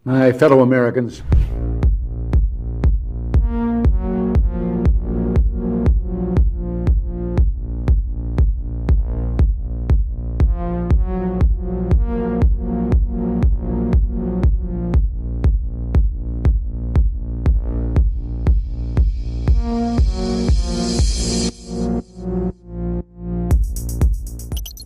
My fellow Americans,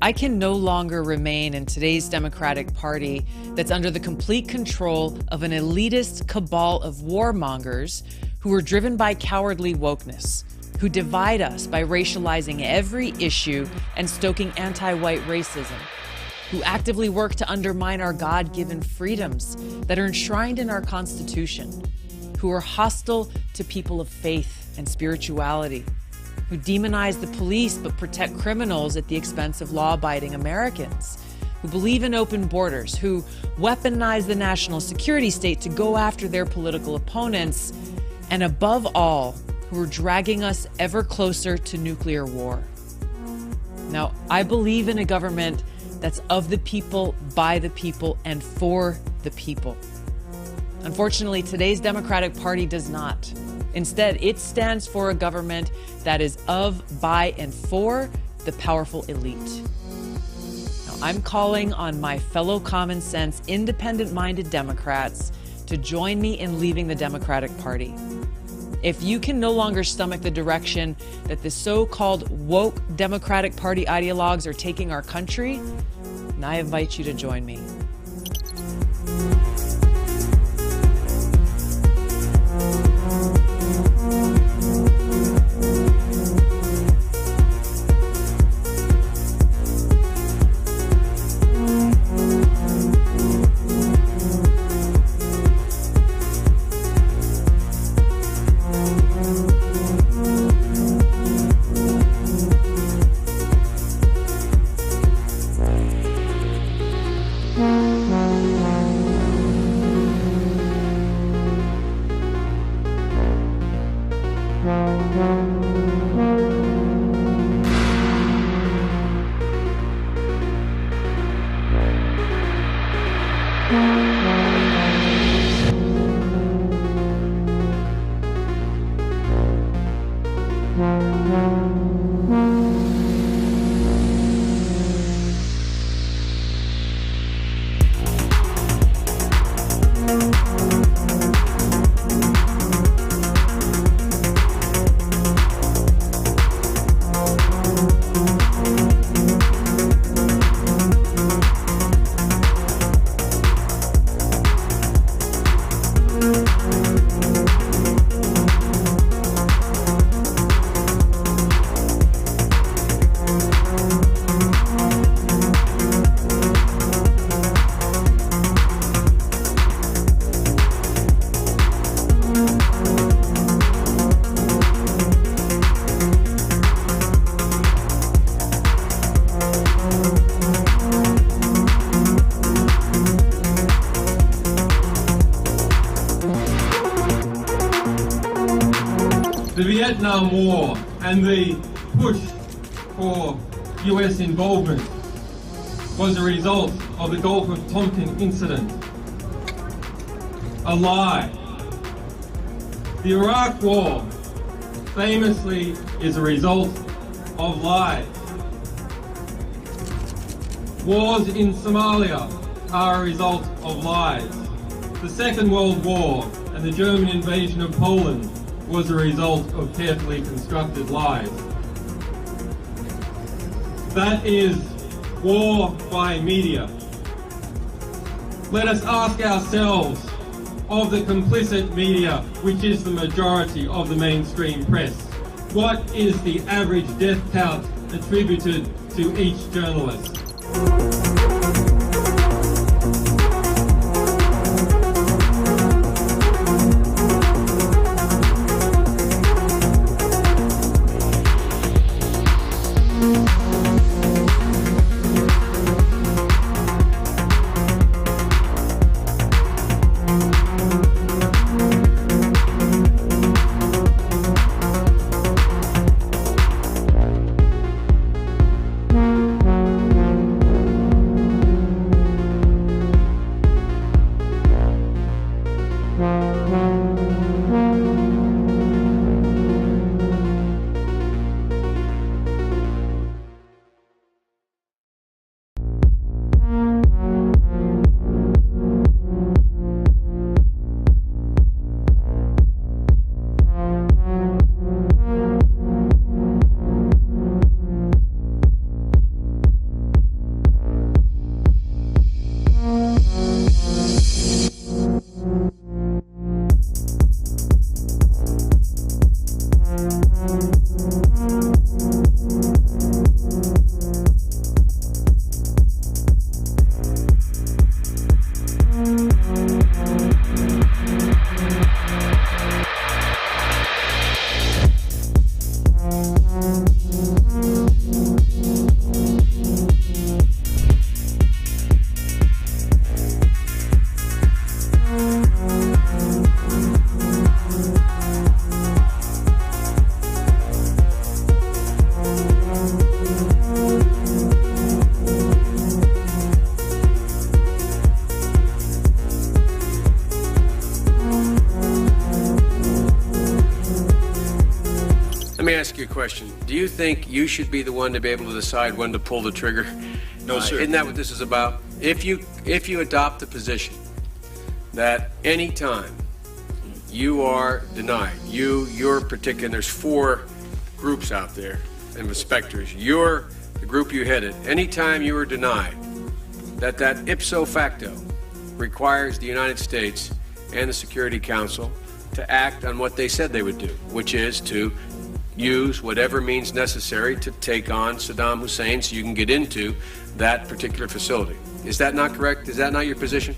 I can no longer remain in today's Democratic Party that's under the complete control of an elitist cabal of warmongers who are driven by cowardly wokeness, who divide us by racializing every issue and stoking anti-white racism, who actively work to undermine our God-given freedoms that are enshrined in our Constitution, who are hostile to people of faith and spirituality, who demonize the police but protect criminals at the expense of law-abiding Americans, who believe in open borders, who weaponize the national security state to go after their political opponents, and above all, who are dragging us ever closer to nuclear war. Now, I believe in a government that's of the people, by the people, and for the people. Unfortunately, today's Democratic Party does not. Instead, it stands for a government that is of, by, and for the powerful elite. Now, I'm calling on my fellow common sense, independent-minded Democrats to join me in leaving the Democratic Party. If you can no longer stomach the direction that the so-called woke Democratic Party ideologues are taking our country, then I invite you to join me. The Vietnam War and the push for US involvement was a result of the Gulf of Tonkin incident. A lie. The Iraq War famously is a result of lies. Wars in Somalia are a result of lies. The Second World War and the German invasion of Poland was a result of carefully constructed lies. That is war by media. Let us ask ourselves, of the complicit media, which is the majority of the mainstream press, what is the average death count attributed to each journalist? ask you a question. Do you think you should be the one to be able to decide when to pull the trigger? No, sir. Isn't that what this is about? If you adopt the position that any time you are denied, your particular, there's 4 groups out there and inspectors, you're the group you headed, anytime you are denied, that ipso facto requires the United States and the Security Council to act on what they said they would do, which is to use whatever means necessary to take on Saddam Hussein so you can get into that particular facility. Is that not correct? Is that not your position?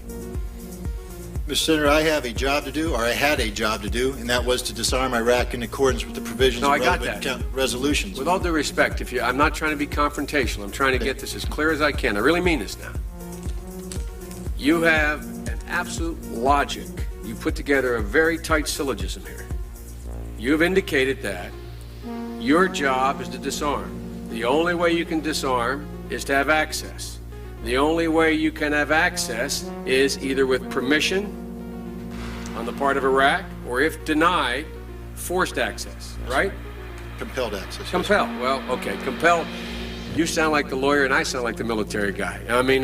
Mr. Senator, I have a job to do, or I had a job to do, and that was to disarm Iraq in accordance with the provisions of relevant resolutions. With all due respect, I'm not trying to be confrontational. I'm trying to get this as clear as I can. I really mean this now. You have an absolute logic. You put together a very tight syllogism here. You've indicated that your job is to disarm. The only way you can disarm is to have access. The only way you can have access is either with permission on the part of Iraq, or if denied, forced access, right? Compelled access. Compelled. Well, okay, compelled. You sound like the lawyer and I sound like the military guy. I mean,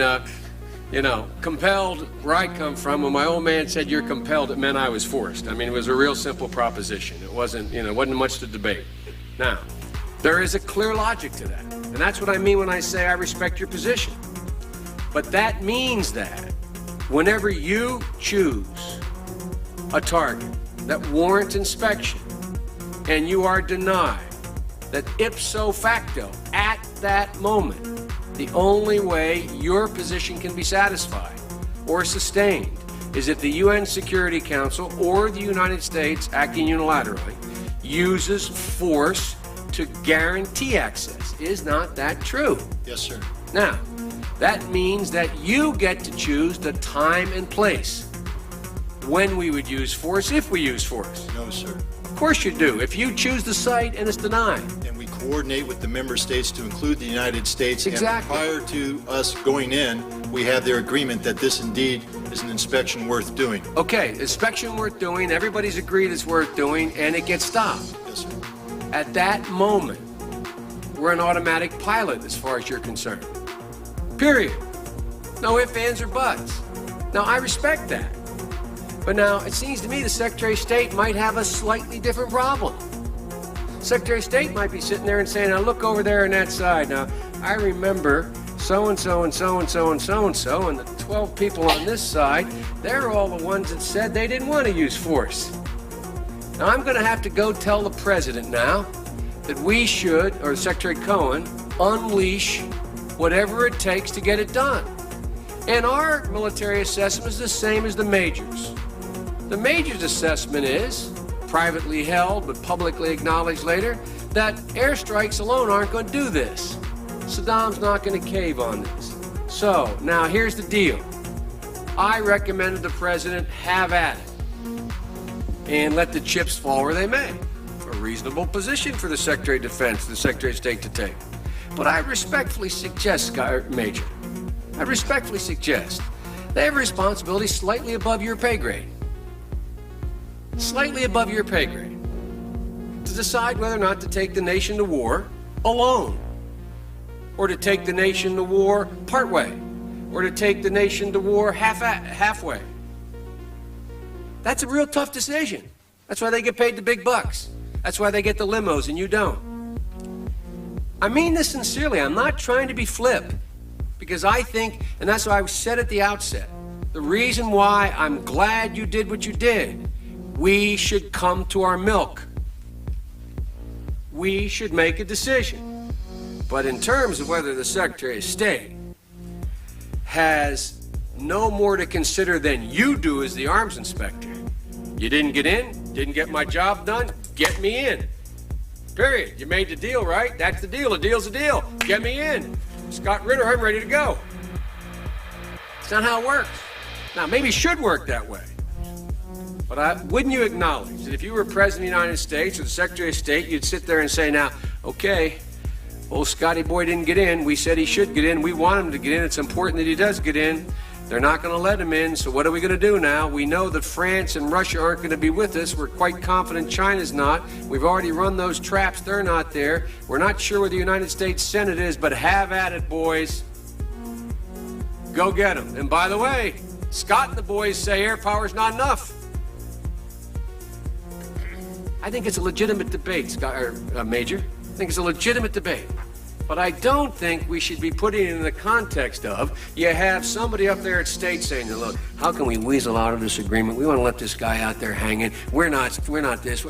compelled, where I come from, when my old man said you're compelled, it meant I was forced. I mean, it was a real simple proposition. It wasn't much to debate. Now, there is a clear logic to that. And that's what I mean when I say I respect your position. But that means that whenever you choose a target that warrants inspection and you are denied, that ipso facto, at that moment, the only way your position can be satisfied or sustained is if the UN Security Council or the United States, acting unilaterally, uses force to guarantee access. Is not that true? Yes, sir. Now, that means that you get to choose the time and place when we would use force, if we use force. No, sir. Of course you do. If you choose the site and it's denied. And we coordinate with the member states to include the United States. Exactly. And prior to us going in, we have their agreement that this indeed is an inspection worth doing. Okay, inspection worth doing, everybody's agreed it's worth doing, and it gets stopped. Yes, sir. At that moment, we're an automatic pilot as far as you're concerned. Period. No ifs, ands, or buts. Now, I respect that. But now, it seems to me the Secretary of State might have a slightly different problem. Secretary of State might be sitting there and saying, now look over there on that side. Now, I remember so-and-so and so-and-so and so-and-so, and the 12 people on this side, they're all the ones that said they didn't want to use force. Now, I'm going to have to go tell the President now that we should, or Secretary Cohen, unleash whatever it takes to get it done. And our military assessment is the same as the Major's. The Major's assessment is, privately held but publicly acknowledged later, that airstrikes alone aren't going to do this. Saddam's not going to cave on this. So, now here's the deal. I recommended the President have at it and let the chips fall where they may. A reasonable position for the Secretary of Defense, the Secretary of State to take. But I respectfully suggest, Major, they have a responsibility slightly above your pay grade. Slightly above your pay grade. To decide whether or not to take the nation to war alone. Or to take the nation to war partway. Or to take the nation to war halfway. That's a real tough decision. That's why they get paid the big bucks. That's why they get the limos and you don't. I mean this sincerely. I'm not trying to be flip. Because I think, and that's why I said at the outset, the reason why I'm glad you did what you did, we should come to our milk. We should make a decision. But in terms of whether the Secretary of State has no more to consider than you do as the arms inspector, you didn't get in, didn't get my job done, get me in. Period. You made the deal, right? That's the deal. A deal's a deal. Get me in. Scott Ritter, I'm ready to go. It's not how it works. Now, maybe it should work that way. But wouldn't you acknowledge that if you were President of the United States or the Secretary of State, you'd sit there and say, now, okay, old Scotty boy didn't get in. We said he should get in. We want him to get in. It's important that he does get in. They're not going to let him in, so what are we going to do now? We know that France and Russia aren't going to be with us. We're quite confident China's not. We've already run those traps. They're not there. We're not sure where the United States Senate is, but have at it, boys. Go get them. And by the way, Scott and the boys say air power's not enough. I think it's a legitimate debate, Scott, Major. I think it's a legitimate debate. But I don't think we should be putting it in the context of you have somebody up there at state saying, look, how can we weasel out of this agreement? We want to let this guy out there hanging. We're not this.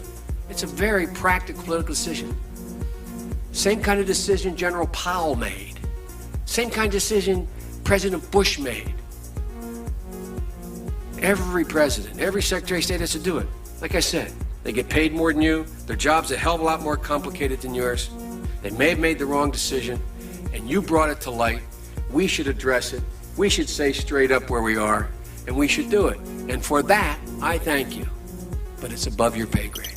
It's a very practical political decision. Same kind of decision General Powell made. Same kind of decision President Bush made. Every president, every Secretary of State has to do it. Like I said, they get paid more than you. Their job's a hell of a lot more complicated than yours. They may have made the wrong decision, and you brought it to light. We should address it. We should say straight up where we are, and we should do it. And for that, I thank you. But it's above your pay grade.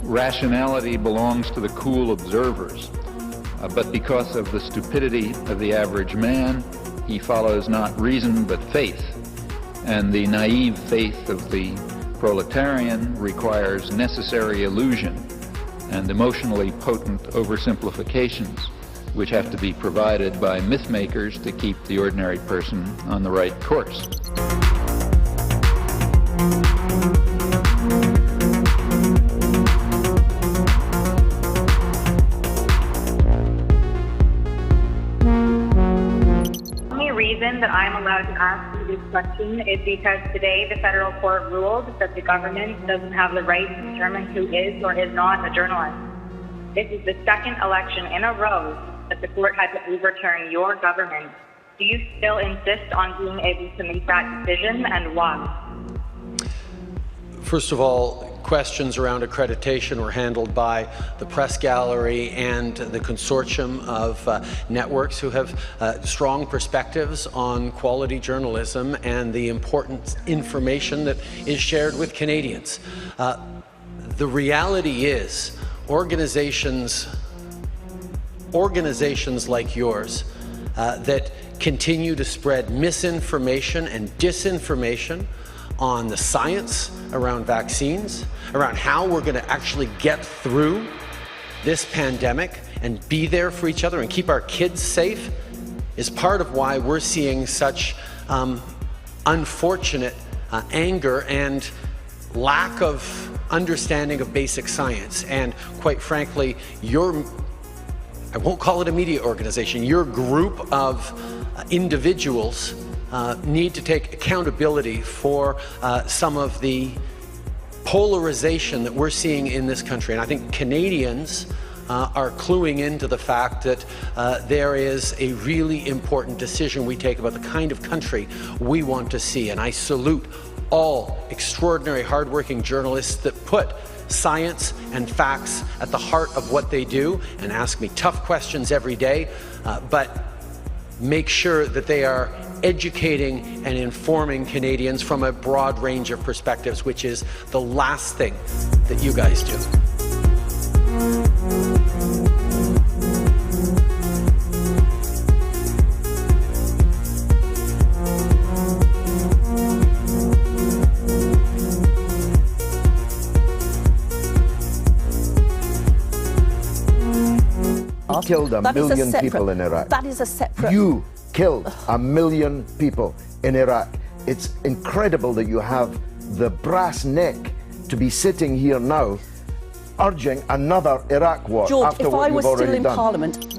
Rationality belongs to the cool observers, but because of the stupidity of the average man, he follows not reason but faith, and the naive faith of the proletarian requires necessary illusion and emotionally potent oversimplifications, which have to be provided by myth makers to keep the ordinary person on the right course. That I'm allowed to ask you this question is because today the federal court ruled that the government doesn't have the right to determine who is or is not a journalist. This is the second election in a row that the court had to overturn your government. Do you still insist on being able to make that decision, and why? First of all, questions around accreditation were handled by the press gallery and the consortium of networks who have strong perspectives on quality journalism and the important information that is shared with Canadians. The reality is organizations like yours that continue to spread misinformation and disinformation on the science around vaccines, around how we're going to actually get through this pandemic and be there for each other and keep our kids safe, is part of why we're seeing such unfortunate anger and lack of understanding of basic science. And quite frankly, I won't call it a media organization, your group of individuals need to take accountability for some of the polarization that we're seeing in this country. And I think Canadians are cluing into the fact that there is a really important decision we take about the kind of country we want to see. And I salute all extraordinary, hardworking journalists that put science and facts at the heart of what they do and ask me tough questions every day, but make sure that they are educating and informing Canadians from a broad range of perspectives, which is the last thing that you guys do. Killed a million people in Iraq. That is a separate... You killed a million people in Iraq. It's incredible that you have the brass neck to be sitting here now urging another Iraq war. George, after if what I was you've already still in done. Parliament...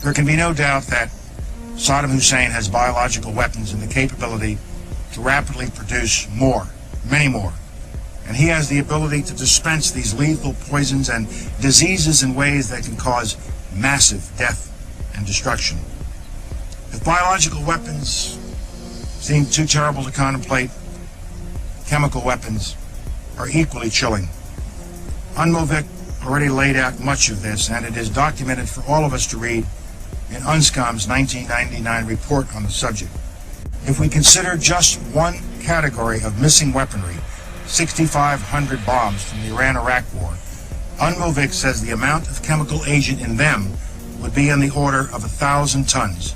There can be no doubt that Saddam Hussein has biological weapons and the capability to rapidly produce more, many more. And he has the ability to dispense these lethal poisons and diseases in ways that can cause massive death and destruction. If biological weapons seem too terrible to contemplate, chemical weapons are equally chilling. UNMOVIC already laid out much of this, and it is documented for all of us to read in UNSCOM's 1999 report on the subject. If we consider just one category of missing weaponry, 6,500 bombs from the Iran-Iraq war, UNMOVIC says the amount of chemical agent in them would be in the order of 1,000 tons.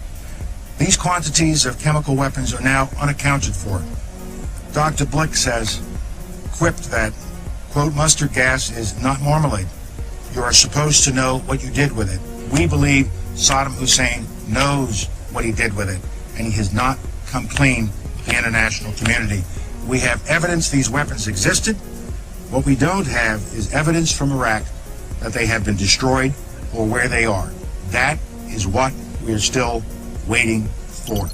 These quantities of chemical weapons are now unaccounted for. Dr. Blick says, quipped that, quote, mustard gas is not marmalade. You are supposed to know what you did with it. We believe Saddam Hussein knows what he did with it, and he has not come clean with the international community. We have evidence these weapons existed. What we don't have is evidence from Iraq that they have been destroyed or where they are. That is what we're still waiting for.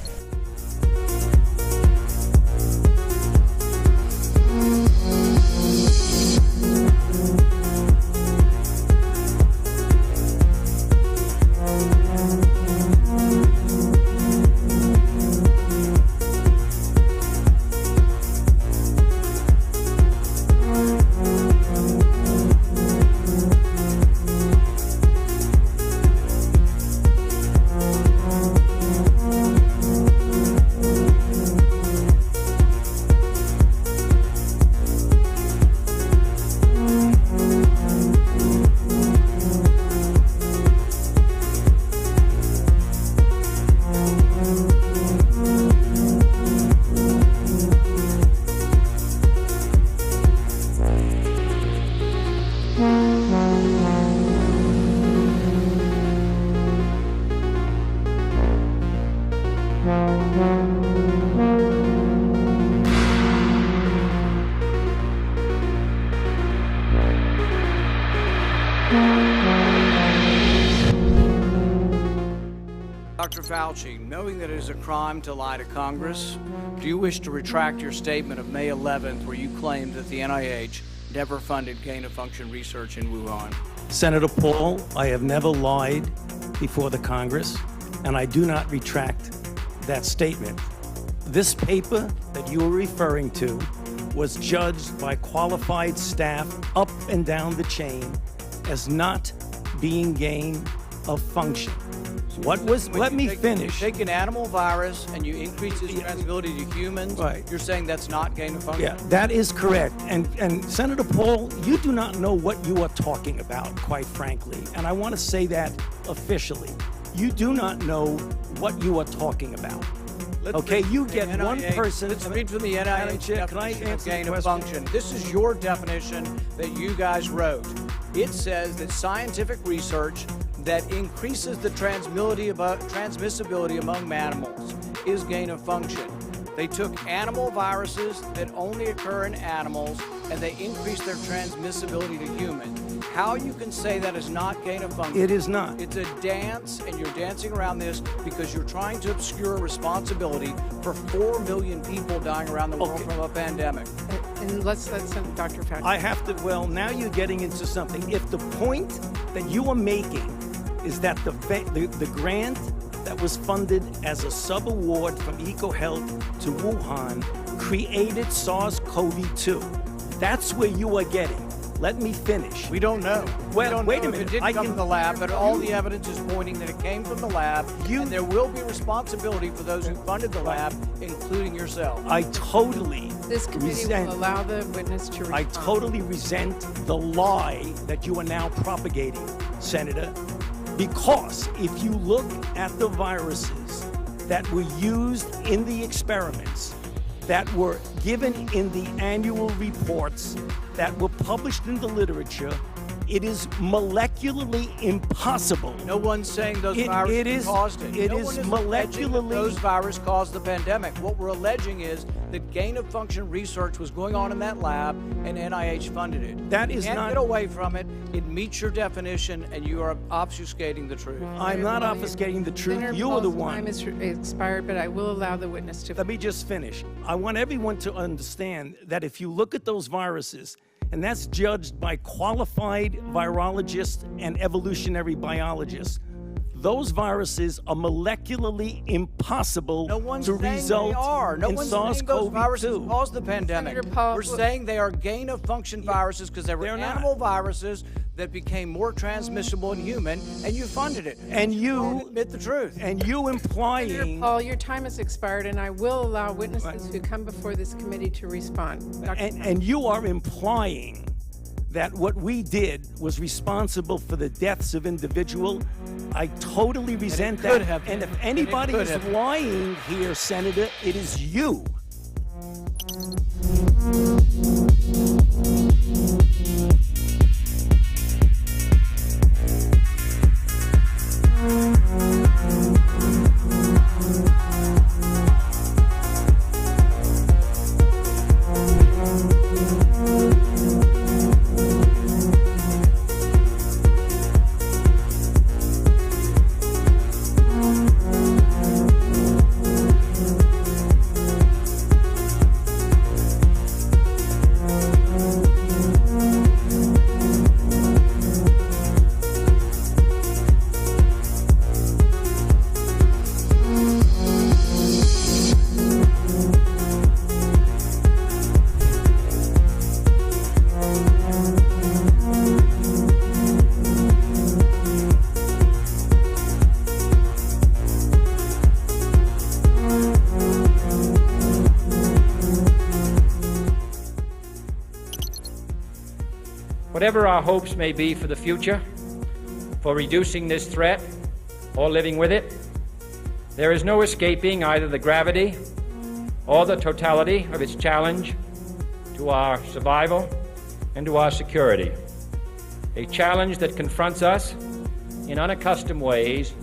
Dr. Fauci, knowing that it is a crime to lie to Congress, do you wish to retract your statement of May 11th where you claimed that the NIH never funded gain-of-function research in Wuhan? Senator Paul, I have never lied before the Congress, and I do not retract that statement. This paper that you are referring to was judged by qualified staff up and down the chain as not being gain of function. Let me finish. You take an animal virus and you increase its transmissibility to humans, right. You're saying that's not gain of function? Yeah, that is correct. And Senator Paul, you do not know what you are talking about, quite frankly. And I want to say that officially. You do not know what you are talking about. You get NIH, one person. Let's read from the NIH definition of gain of function. This is your definition that you guys wrote. It says that scientific research that increases the transmissibility among animals is gain of function. They took animal viruses that only occur in animals and they increased their transmissibility to humans. How you can say that is not gain of function? It is not. It's a dance, and you're dancing around this because you're trying to obscure responsibility for 4 million people dying around the world from a pandemic. And let's send Dr. Fauci. I have to, well, now you're getting into something. If the point that you are making is that the grant that was funded as a sub-award from EcoHealth to Wuhan created SARS-CoV-2. That's where you are getting. Let me finish. We don't know. Well, wait a minute. It did come from the lab, but all the evidence is pointing that it came from the lab, and there will be responsibility for those who funded the lab, including yourself. I totally This committee will allow the witness to respond. I totally resent the lie that you are now propagating, Senator, because if you look at the viruses that were used in the experiments, that were given in the annual reports, that were published in the literature, it is molecularly impossible. No one's saying those viruses caused it. It no is one is molecularly. Those viruses caused the pandemic. What we're alleging is that gain-of-function research was going on in that lab, and NIH funded it. That you is can't not. Get away from it. It meets your definition, and you are obfuscating the truth. I'm not obfuscating the truth. You are the one. Time is expired, but I will allow the witness to. Let me just finish. I want everyone to understand that if you look at those viruses, and that's judged by qualified virologists and evolutionary biologists, those viruses are molecularly impossible to result they are. No in one's saying those viruses SARS-CoV-2. caused the pandemic. We're saying they are gain-of-function viruses because they were animal viruses that became more transmissible in human, and you funded it. And you admit the truth. And you implying... Senator Paul, your time has expired, and I will allow witnesses who come before this committee to respond. And you are implying that what we did was responsible for the deaths of individuals. I totally resent that. And if anybody is lying here, Senator, it is you. Whatever our hopes may be for the future, for reducing this threat or living with it, there is no escaping either the gravity or the totality of its challenge to our survival and to our security. A challenge that confronts us in unaccustomed ways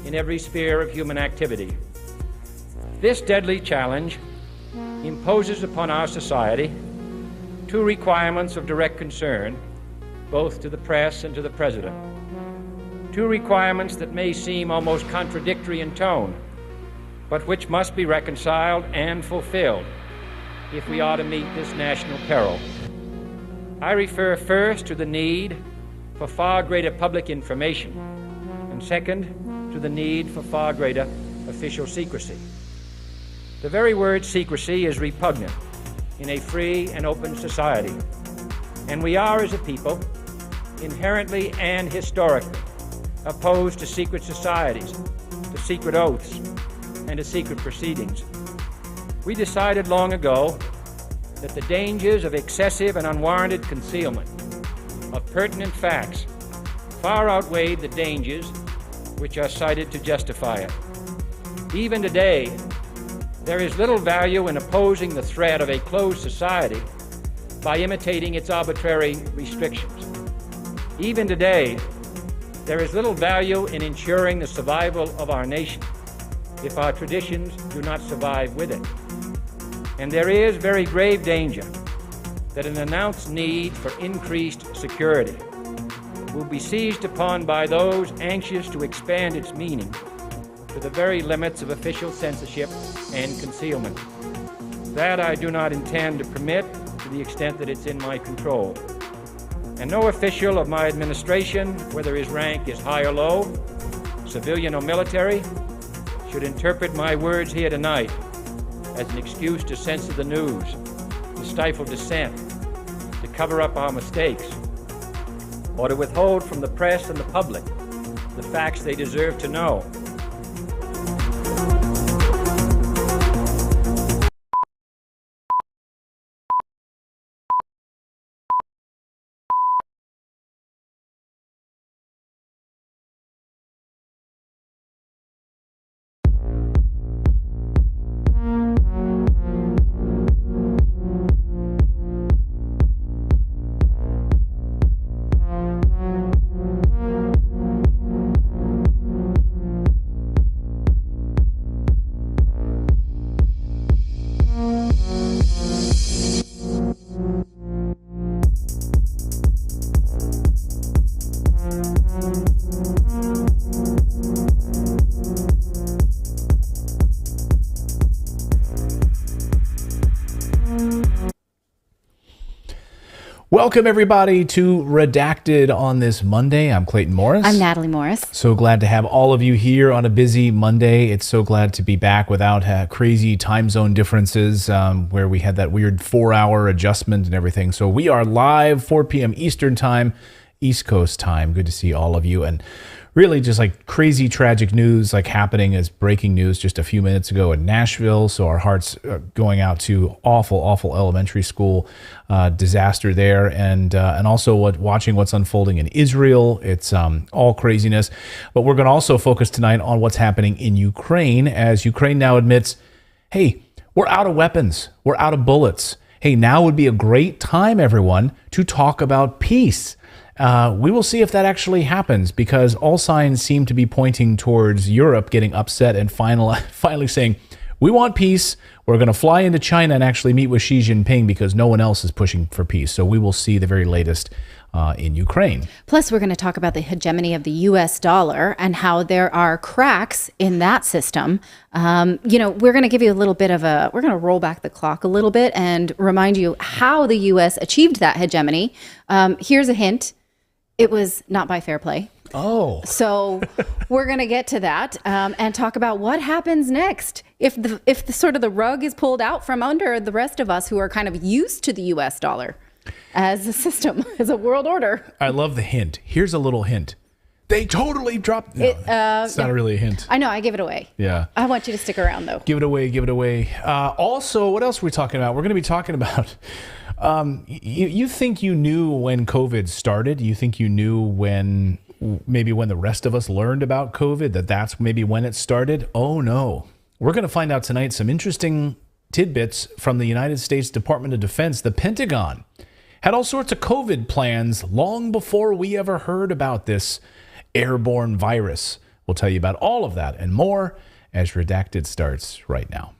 in every sphere of human activity. This deadly challenge imposes upon our society two requirements of direct concern, both to the press and to the President. Two requirements that may seem almost contradictory in tone, but which must be reconciled and fulfilled if we are to meet this national peril. I refer first to the need for far greater public information, and second, to the need for far greater official secrecy. The very word secrecy is repugnant in a free and open society, and we are, as a people, inherently and historically opposed to secret societies, to secret oaths, and to secret proceedings. We decided long ago that the dangers of excessive and unwarranted concealment of pertinent facts far outweighed the dangers which are cited to justify it. Even today, there is little value in opposing the threat of a closed society by imitating its arbitrary restrictions. Even today, there is little value in ensuring the survival of our nation if our traditions do not survive with it. And there is very grave danger that an announced need for increased security will be seized upon by those anxious to expand its meaning to the very limits of official censorship and concealment. That I do not intend to permit to the extent that it's in my control. And no official of my administration, whether his rank is high or low, civilian or military, should interpret my words here tonight as an excuse to censor the news, to stifle dissent, to cover up our mistakes, or to withhold from the press and the public the facts they deserve to know. Welcome, everybody, to Redacted on this Monday. I'm Clayton Morris. I'm Natali Morris. So glad to have all of you here on a busy Monday. It's so glad to be back without crazy time zone differences where we had that weird 4-hour adjustment and everything. So we are live, 4 p.m. Eastern Time, East Coast time. Good to see all of you. And really just like crazy tragic news like happening as breaking news just a few minutes ago in Nashville. So our hearts going out to awful elementary school disaster there, and also watching what's unfolding in Israel. It's all craziness. But we're going to also focus tonight on what's happening in Ukraine, as Ukraine now admits, hey, we're out of weapons. We're out of bullets. Hey, now would be a great time, everyone, to talk about peace. We will see if that actually happens, because all signs seem to be pointing towards Europe getting upset and finally saying, we want peace. We're going to fly into China and actually meet with Xi Jinping because no one else is pushing for peace. So we will see the very latest in Ukraine. Plus, we're going to talk about the hegemony of the U.S. dollar and how there are cracks in that system. We're going to give you a little bit of we're going to roll back the clock a little bit and remind you how the U.S. achieved that hegemony. Here's a hint. It was not by fair play. Oh. So we're going to get to that and talk about what happens next if the sort of the rug is pulled out from under the rest of us who are kind of used to the U.S. dollar as a system, as a world order. I love the hint. Here's a little hint. They totally dropped. No, it's not really a hint. I know. I give it away. Yeah. I want you to stick around, though. Give it away. Also, what else are we talking about? We're going to be talking about... You think you knew when COVID started? You think you knew when the rest of us learned about COVID, that's maybe when it started? Oh, no. We're going to find out tonight some interesting tidbits from the United States Department of Defense. The Pentagon had all sorts of COVID plans long before we ever heard about this airborne virus. We'll tell you about all of that and more as Redacted starts right now.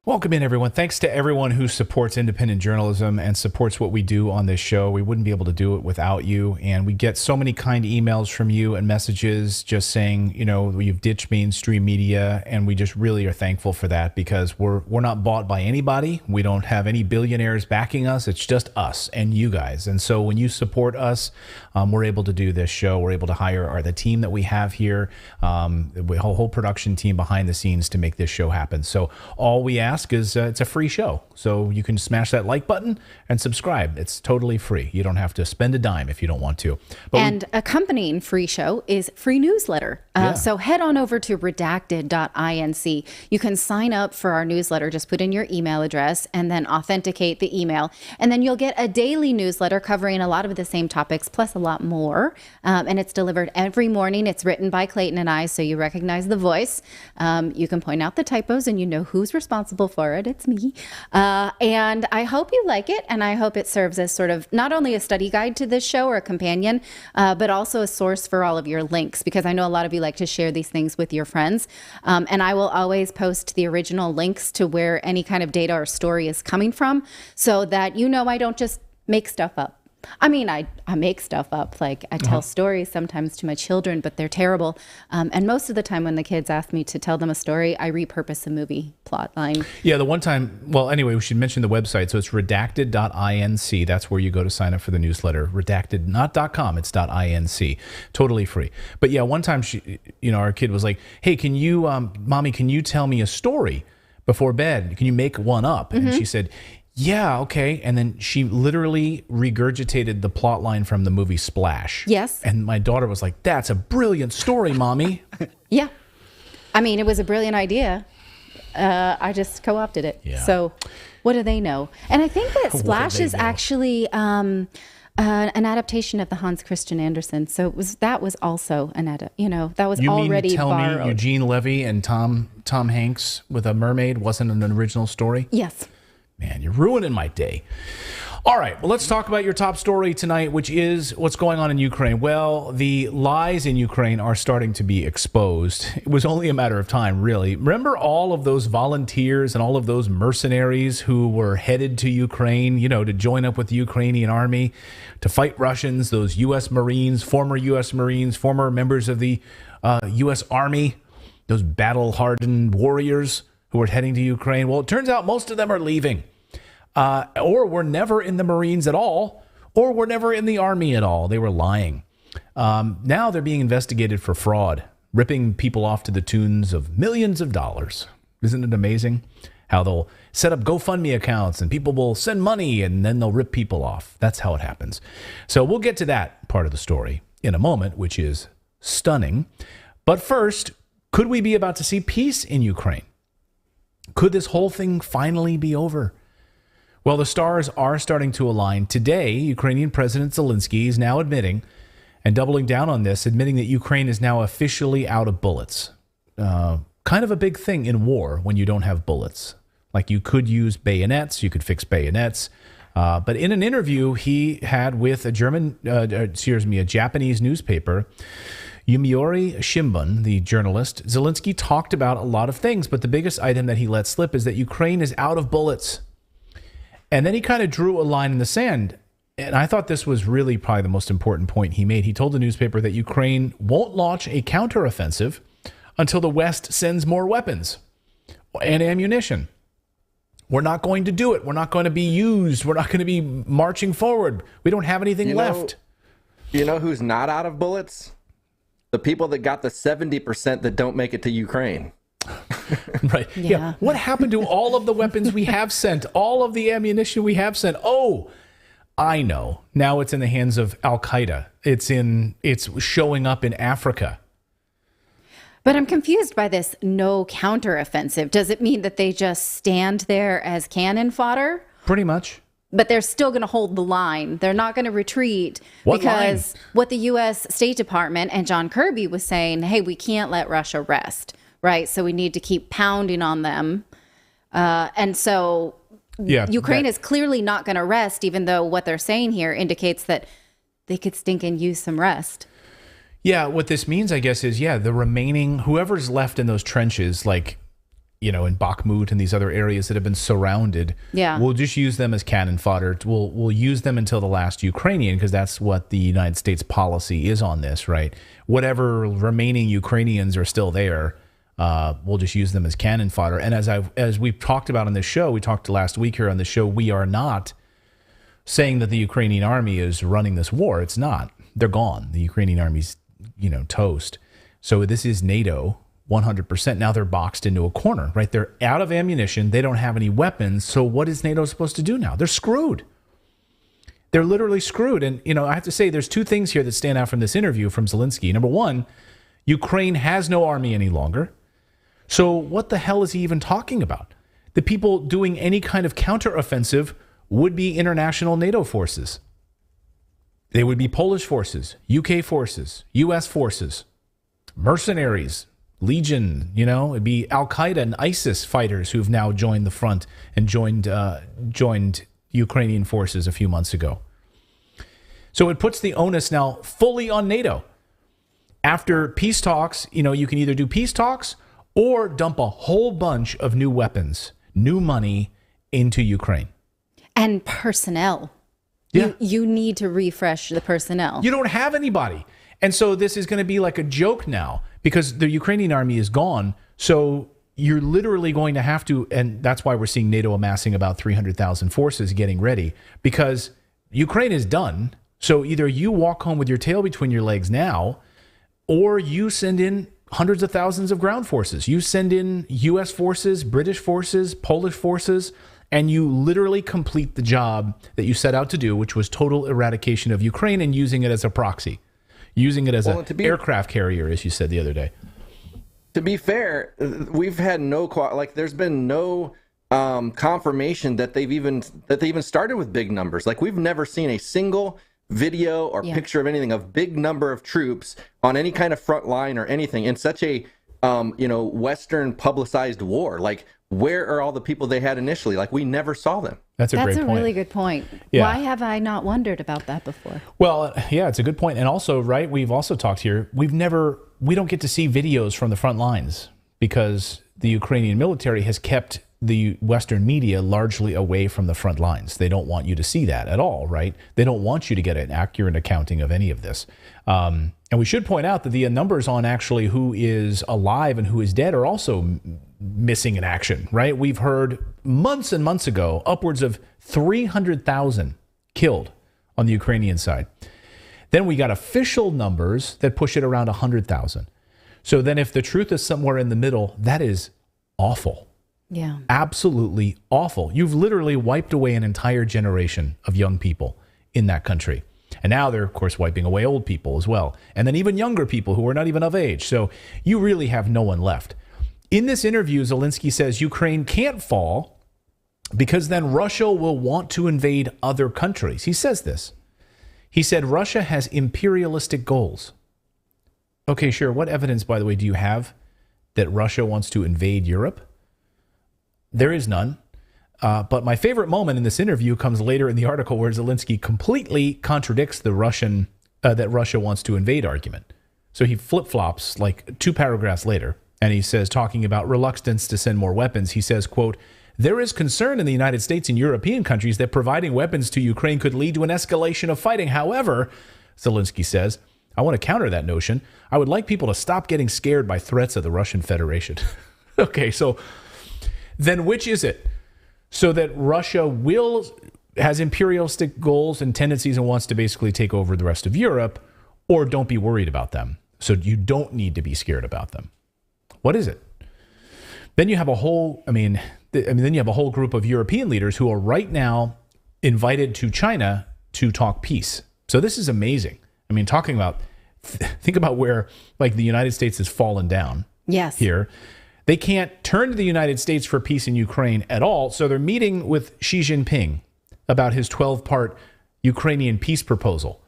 Welcome in, everyone. Thanks to everyone who supports independent journalism and supports what we do on this show. We wouldn't be able to do it without you. And we get so many kind emails from you and messages just saying, you've ditched mainstream media. And we just really are thankful for that, because we're not bought by anybody. We don't have any billionaires backing us. It's just us and you guys. And so when you support us, we're able to do this show. We're able to hire the team that we have here, the whole production team behind the scenes to make this show happen. So all we ask is it's a free show. So you can smash that like button and subscribe. It's totally free. You don't have to spend a dime if you don't want to. But accompanying free show is free newsletter. So head on over to redacted.inc. You can sign up for our newsletter. Just put in your email address and then authenticate the email. And then you'll get a daily newsletter covering a lot of the same topics, plus a lot more. And it's delivered every morning. It's written by Clayton and I, so you recognize the voice. You can point out the typos and you know who's responsible for it. It's me. And I hope you like it. And I hope it serves as sort of not only a study guide to this show or a companion, but also a source for all of your links, because I know a lot of you like to share these things with your friends. And I will always post the original links to where any kind of data or story is coming from, so that I don't just make stuff up. I mean, I make stuff up. Like I tell stories sometimes to my children, but they're terrible. And most of the time when the kids ask me to tell them a story, I repurpose a movie plot line. Yeah, the one time, well, anyway, we should mention the website. So it's redacted.inc. That's where you go to sign up for the newsletter. Redacted, not .com, it's .inc. Totally free. But yeah, one time our kid was like, hey, can you, Mommy, can you tell me a story before bed? Can you make one up? And she said, yeah, okay. And then she literally regurgitated the plot line from the movie Splash. Yes. And my daughter was like, that's a brilliant story, Mommy. Yeah. I mean, it was a brilliant idea. I just co-opted it. Yeah. So what do they know? And I think that Splash is actually an adaptation of the Hans Christian Andersen. So that was also that was already borrowed. You mean tell me Eugene Levy and Tom Hanks with a mermaid wasn't an original story? Yes. Man, you're ruining my day. All right, well, let's talk about your top story tonight, which is what's going on in Ukraine. Well, the lies in Ukraine are starting to be exposed. It was only a matter of time, really. Remember all of those volunteers and all of those mercenaries who were headed to Ukraine, to join up with the Ukrainian army, to fight Russians, those U.S. Marines, former members of the U.S. Army, those battle-hardened warriors who were heading to Ukraine? Well, it turns out most of them are leaving. Or were never in the Marines at all, or were never in the Army at all. They were lying. Now they're being investigated for fraud, ripping people off to the tunes of millions of dollars. Isn't it amazing how they'll set up GoFundMe accounts and people will send money and then they'll rip people off? That's how it happens. So we'll get to that part of the story in a moment, which is stunning. But first, could we be about to see peace in Ukraine? Could this whole thing finally be over? Well, the stars are starting to align. Today, Ukrainian President Zelensky is now admitting and doubling down on this, admitting that Ukraine is now officially out of bullets. Kind of a big thing in war when you don't have bullets. Like you could use bayonets, you could fix bayonets. But in an interview he had with a Japanese newspaper, Yomiuri Shimbun, the journalist, Zelensky talked about a lot of things, but the biggest item that he let slip is that Ukraine is out of bullets. And then he kind of drew a line in the sand. And I thought this was really probably the most important point he made. He told the newspaper that Ukraine won't launch a counteroffensive until the West sends more weapons and ammunition. We're not going to do it. We're not going to be used. We're not going to be marching forward. We don't have anything left. You know who's not out of bullets? The people that got the 70% that don't make it to Ukraine. Right. Yeah. What happened to all of the weapons we have sent? All of the ammunition we have sent? Oh, I know. Now it's in the hands of Al-Qaeda. It's showing up in Africa. But I'm confused by this no counteroffensive. Does it mean that they just stand there as cannon fodder? Pretty much. But they're still going to hold the line. They're not going to retreat because what the U.S. State Department and John Kirby was saying, hey, we can't let Russia rest. Right. So we need to keep pounding on them. And so Ukraine is clearly not going to rest, even though what they're saying here indicates that they could stink and use some rest. Yeah. What this means, I guess, is, the remaining whoever's left in those trenches, like, in Bakhmut and these other areas that have been surrounded, we'll just use them as cannon fodder. We'll use them until the last Ukrainian, because that's what the United States policy is on this. Right. Whatever remaining Ukrainians are still there. We'll just use them as cannon fodder. And as we've talked about on this show, we talked last week here on the show, we are not saying that the Ukrainian army is running this war. It's not. They're gone. The Ukrainian army's, toast. So this is NATO 100%. Now they're boxed into a corner, right? They're out of ammunition. They don't have any weapons. So what is NATO supposed to do now? They're screwed. They're literally screwed. And, I have to say there's two things here that stand out from this interview from Zelensky. Number one, Ukraine has no army any longer. So what the hell is he even talking about? The people doing any kind of counteroffensive would be international NATO forces. They would be Polish forces, UK forces, US forces, mercenaries, Legion, it'd be Al-Qaeda and ISIS fighters who've now joined the front and joined Ukrainian forces a few months ago. So it puts the onus now fully on NATO. After peace talks, you can either do peace talks or dump a whole bunch of new weapons, new money into Ukraine. And personnel. Yeah. You need to refresh the personnel. You don't have anybody. And so this is going to be like a joke now because the Ukrainian army is gone. So you're literally going to have to, and that's why we're seeing NATO amassing about 300,000 forces getting ready, because Ukraine is done. So either you walk home with your tail between your legs now, or you send in hundreds of thousands of ground forces. You send in U.S. forces, British forces, Polish forces, and you literally complete the job that you set out to do, which was total eradication of Ukraine and using it as a proxy, using it as an aircraft carrier, as you said the other day. To be fair, we've had there's been no confirmation that they even started with big numbers. Like, we've never seen a single video or picture of anything of big number of troops on any kind of front line or anything in such a Western publicized war. Like, where are all the people they had initially? Like, we never saw them. That's a great point. That's a really good point. Yeah. Why have I not wondered about that before? Well, yeah, it's a good point. And also, right, we've also talked here, we don't get to see videos from the front lines because the Ukrainian military has kept the Western media largely away from the front lines. They don't want you to see that at all, right? They don't want you to get an accurate accounting of any of this. And we should point out that the numbers on actually who is alive and who is dead are also missing in action, right? We've heard months and months ago, upwards of 300,000 killed on the Ukrainian side. Then we got official numbers that push it around 100,000. So then if the truth is somewhere in the middle, that is awful. Yeah. Absolutely awful. You've literally wiped away an entire generation of young people in that country. And now they're, of course, wiping away old people as well. And then even younger people who are not even of age. So you really have no one left. In this interview, Zelensky says Ukraine can't fall because then Russia will want to invade other countries. He says this. He said Russia has imperialistic goals. Okay, sure. What evidence, by the way, do you have that Russia wants to invade Europe? There is none. But my favorite moment in this interview comes later in the article where Zelensky completely contradicts the Russian that Russia wants to invade argument. So he flip-flops like 2 paragraphs later, and he says, talking about reluctance to send more weapons, he says, quote, "There is concern in the United States and European countries that providing weapons to Ukraine could lead to an escalation of fighting. However," Zelensky says, "I want to counter that notion. I would like people to stop getting scared by threats of the Russian Federation." Okay, so then which is it? So that Russia has imperialistic goals and tendencies and wants to basically take over the rest of Europe, or don't be worried about them. So you don't need to be scared about them. What is it? Then you have a whole, then you have a whole group of European leaders who are right now invited to China to talk peace. So this is amazing. I mean, talking about, think about where like the United States has fallen down. Yes. Here. They can't turn to the United States for peace in Ukraine at all. So they're meeting with Xi Jinping about his 12-part Ukrainian peace proposal.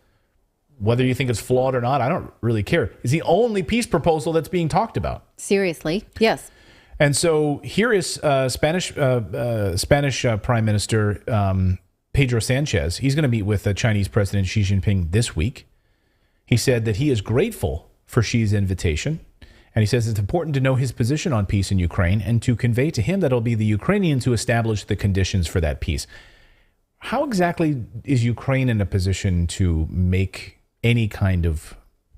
Whether you think it's flawed or not, I don't really care. It's the only peace proposal that's being talked about. Seriously? Yes. And so here is Spanish Prime Minister Pedro Sanchez. He's going to meet with Chinese President Xi Jinping this week. He said that he is grateful for Xi's invitation. And he says it's important to know his position on peace in Ukraine and to convey to him that it'll be the Ukrainians who establish the conditions for that peace. How exactly is Ukraine in a position to make any kind of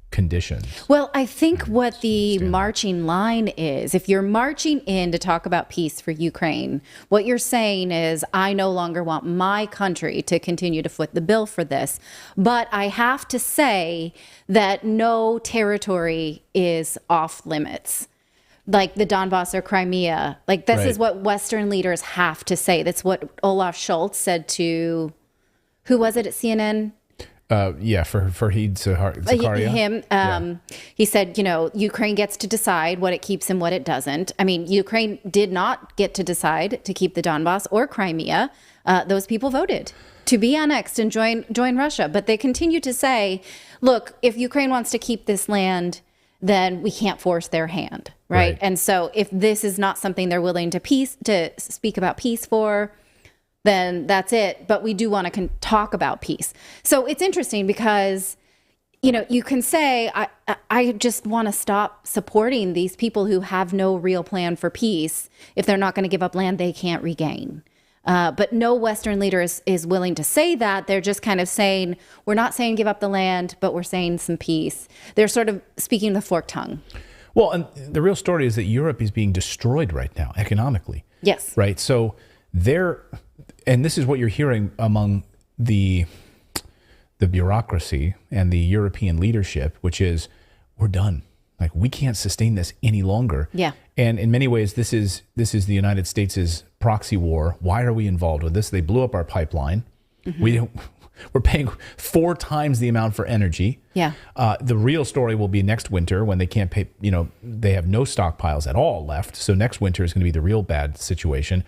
conditions? Well, I think what the marching line is, if you're marching in to talk about peace for Ukraine, what you're saying is, I no longer want my country to continue to foot the bill for this. But I have to say that no territory is off limits, like the Donbass or Crimea. Like this is what Western leaders have to say. That's what Olaf Scholz said to, who was it at CNN? For Fahid Zakaria. Him. He said, Ukraine gets to decide what it keeps and what it doesn't. I mean, Ukraine did not get to decide to keep the Donbass or Crimea. Those people voted to be annexed and join Russia. But they continue to say, look, if Ukraine wants to keep this land, then we can't force their hand, right? And so if this is not something they're willing to speak about peace for, then that's it. But we do want to talk about peace. So it's interesting because, you can say, I just want to stop supporting these people who have no real plan for peace if they're not going to give up land they can't regain. But no Western leader is willing to say that. They're just kind of saying, we're not saying give up the land, but we're saying some peace. They're sort of speaking the forked tongue. Well, and the real story is that Europe is being destroyed right now economically. Yes. Right. So and this is what you're hearing among the bureaucracy and the European leadership, which is, we're done. Like, we can't sustain this any longer. Yeah. And in many ways, this is the United States' proxy war. Why are we involved with this? They blew up our pipeline. Mm-hmm. We're paying 4 times the amount for energy. Yeah. The real story will be next winter when they can't pay, they have no stockpiles at all left. So next winter is going to be the real bad situation.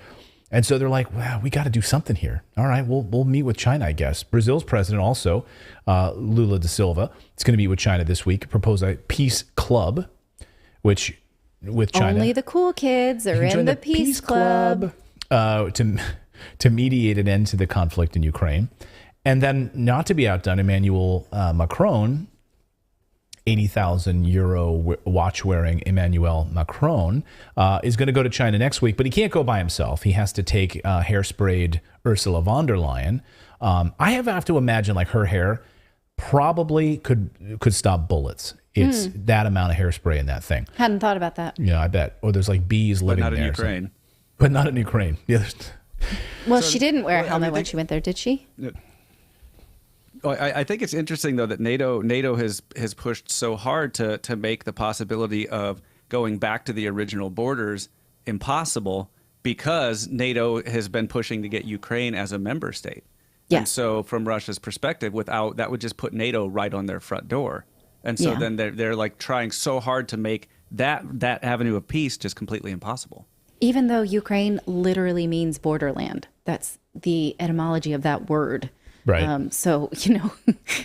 And so they're like, wow, we got to do something here. All right, we'll meet with China, I guess. Brazil's president also, Lula da Silva, is going to meet with China this week, propose a peace club, which with China. Only the cool kids are in the Peace Club. To mediate an end to the conflict in Ukraine. And then, not to be outdone, Emmanuel Macron, 80,000 euro watch-wearing Emmanuel Macron, is going to go to China next week, but he can't go by himself. He has to take hairsprayed Ursula von der Leyen. I have to imagine, like, her hair probably could stop bullets. It's that amount of hairspray in that thing. Hadn't thought about that. Yeah, I bet. Or there's like bees living there. But not in Ukraine. But not in Ukraine. Yeah. Well, she didn't wear a helmet when she went there, did she? I think it's interesting, though, that NATO has pushed so hard to make the possibility of going back to the original borders impossible, because NATO has been pushing to get Ukraine as a member state. Yeah. And so from Russia's perspective, that would just put NATO right on their front door. And so then they're like trying so hard to make that avenue of peace just completely impossible. Even though Ukraine literally means borderland. That's the etymology of that word. Right. So,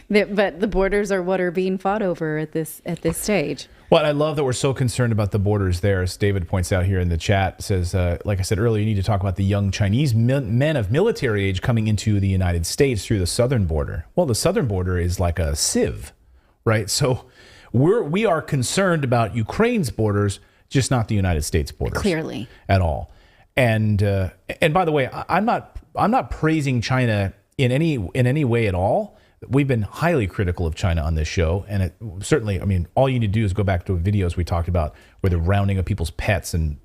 but the borders are what are being fought over at this stage. Well, I love that we're so concerned about the borders there. As David points out here in the chat, says, like I said earlier, you need to talk about the young Chinese men of military age coming into the United States through the southern border. Well, the southern border is like a sieve, right? So we are concerned about Ukraine's borders, just not the United States borders. Clearly. At all. And by the way, I'm not praising China in any way at all. We've been highly critical of China on this show, and it certainly, I mean, all you need to do is go back to videos we talked about where they're rounding up people's pets and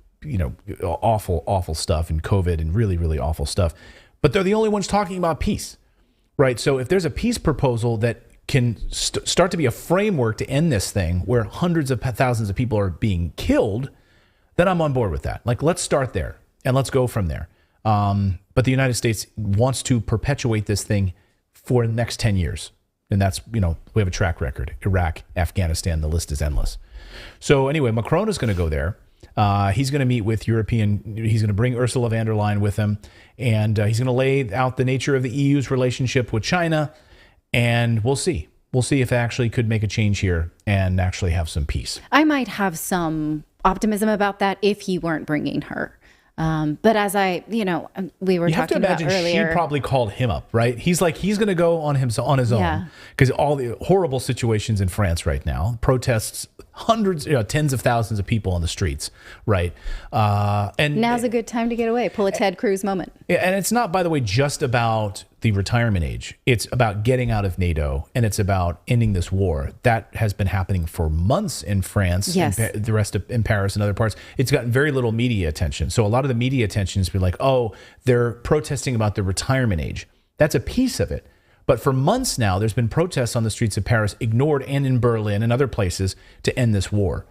awful stuff, and COVID and really, really awful stuff. But they're the only ones talking about peace, right? So if there's a peace proposal that can start to be a framework to end this thing where hundreds of thousands of people are being killed, then I'm on board with that. Like, let's start there and let's go from there. But the United States wants to perpetuate this thing for the next 10 years. And that's, we have a track record. Iraq, Afghanistan, the list is endless. So anyway, Macron is going to go there. He's going to meet with he's going to bring Ursula von der Leyen with him. And he's going to lay out the nature of the EU's relationship with China. And we'll see. We'll see if it actually could make a change here and actually have some peace. I might have some optimism about that if he weren't bringing her. But as we were talking about earlier, she probably called him up, right? He's going to go on his own, because all the horrible situations in France right now, protests, hundreds, tens of thousands of people on the streets, right? And now's a good time to get away. Pull a Ted Cruz moment. And it's not, by the way, just about the retirement age. It's about getting out of NATO, and it's about ending this war. That has been happening for months in France, yes. the rest of in Paris and other parts. It's gotten very little media attention. So a lot of the media attention has been like, oh, they're protesting about the retirement age. That's a piece of it. But for months now, there's been protests on the streets of Paris, ignored, and in Berlin and other places to end this war.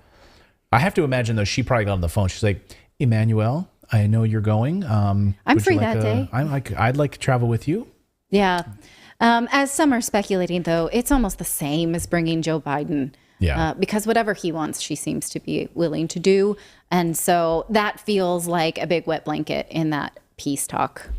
I have to imagine, though, she probably got on the phone. She's like, Emmanuel, I know you're going. I'm free that day. I'd like to travel with you. Yeah. As some are speculating, though, it's almost the same as bringing Joe Biden. Yeah. Because whatever he wants, she seems to be willing to do. And so that feels like a big wet blanket in that peace talk.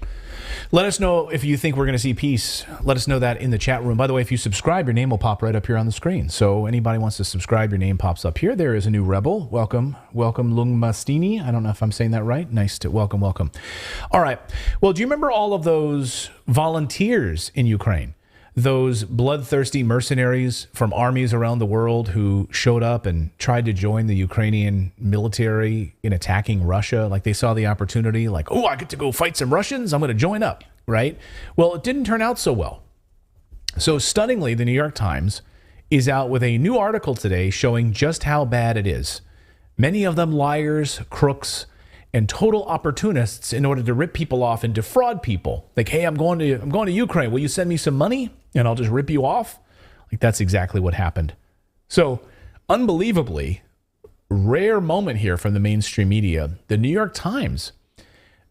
Let us know if you think we're going to see peace. Let us know that in the chat room. By the way, if you subscribe, your name will pop right up here on the screen. So anybody wants to subscribe, your name pops up here. There is a new rebel. Welcome Lung Mastini. I don't know if I'm saying that right. Nice to welcome. All right. Well, do you remember all of those volunteers in Ukraine? Those bloodthirsty mercenaries from armies around the world who showed up and tried to join the Ukrainian military in attacking Russia. Like, they saw the opportunity, like, oh, I get to go fight some Russians. I'm going to join up, right? Well, it didn't turn out so well. So stunningly, the New York Times is out with a new article today showing just how bad it is. Many of them liars, crooks, and total opportunists in order to rip people off and defraud people. Like, hey, I'm going to Ukraine. Will you send me some money? And I'll just rip you off. Like, that's exactly what happened. So, unbelievably, rare moment here from the mainstream media. The New York Times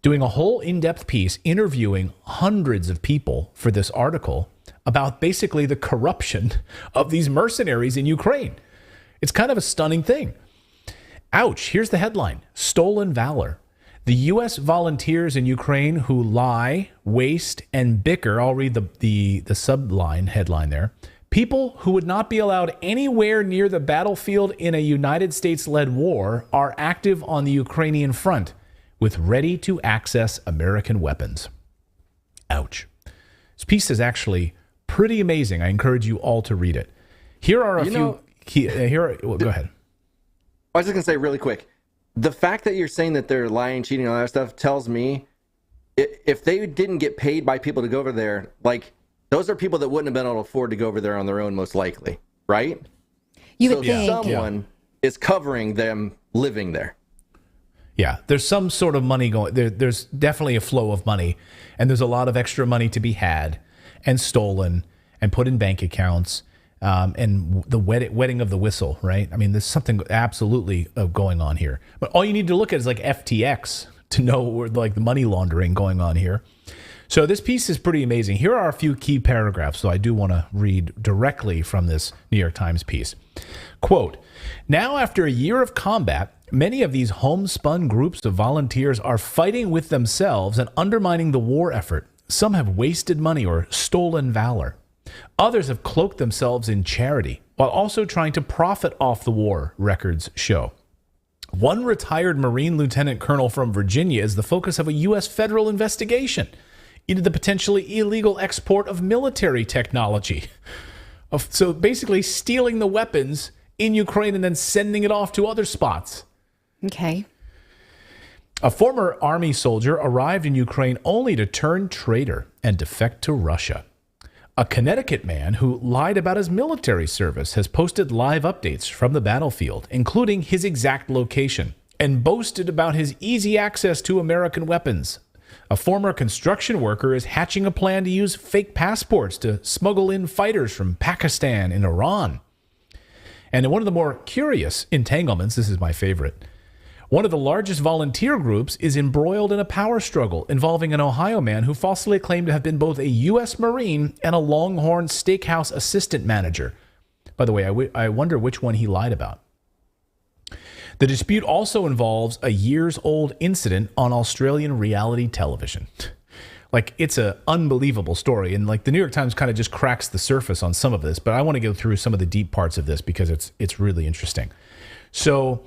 doing a whole in-depth piece, interviewing hundreds of people for this article about basically the corruption of these mercenaries in Ukraine. It's kind of a stunning thing. Ouch. Here's the headline. Stolen valor. The U.S. volunteers in Ukraine who lie, waste, and bicker, I'll read the subline headline there, People who would not be allowed anywhere near the battlefield in a United States-led war are active on the Ukrainian front with ready-to-access American weapons. Ouch. This piece is actually pretty amazing. I encourage you all to read it. Here are a few key... go ahead. I was just going to say really quick. The fact that you're saying that they're lying, cheating, all that stuff tells me if they didn't get paid by people to go over there, like... Those are people that wouldn't have been able to afford to go over there on their own, most likely, right? You would think. Someone is covering them living there. Yeah, there's some sort of money going there. There's definitely a flow of money, and there's a lot of extra money to be had and stolen and put in bank accounts, and the wetting of the whistle, right? I mean, there's something absolutely going on here. But all you need to look at is like FTX to know where like the money laundering going on here. So this piece is pretty amazing. Here are a few key paragraphs, so I do want to read directly from this New York Times piece. Quote, now after a year of combat, many of these homespun groups of volunteers are fighting with themselves and undermining the war effort. Some have wasted money or stolen valor. Others have cloaked themselves in charity while also trying to profit off the war, records show. One retired Marine lieutenant colonel from Virginia is the focus of a U.S. federal investigation into the potentially illegal export of military technology. So basically stealing the weapons in Ukraine and then sending it off to other spots. Okay. A former army soldier arrived in Ukraine only to turn traitor and defect to Russia. A Connecticut man who lied about his military service has posted live updates from the battlefield, including his exact location, and boasted about his easy access to American weapons. A former construction worker is hatching a plan to use fake passports to smuggle in fighters from Pakistan and Iran. And in one of the more curious entanglements, this is my favorite, one of the largest volunteer groups is embroiled in a power struggle involving an Ohio man who falsely claimed to have been both a U.S. Marine and a Longhorn Steakhouse assistant manager. By the way, I wonder which one he lied about. The dispute also involves a years-old incident on Australian reality television. Like, it's an unbelievable story, and like the New York Times kind of just cracks the surface on some of this, but I want to go through some of the deep parts of this because it's really interesting. So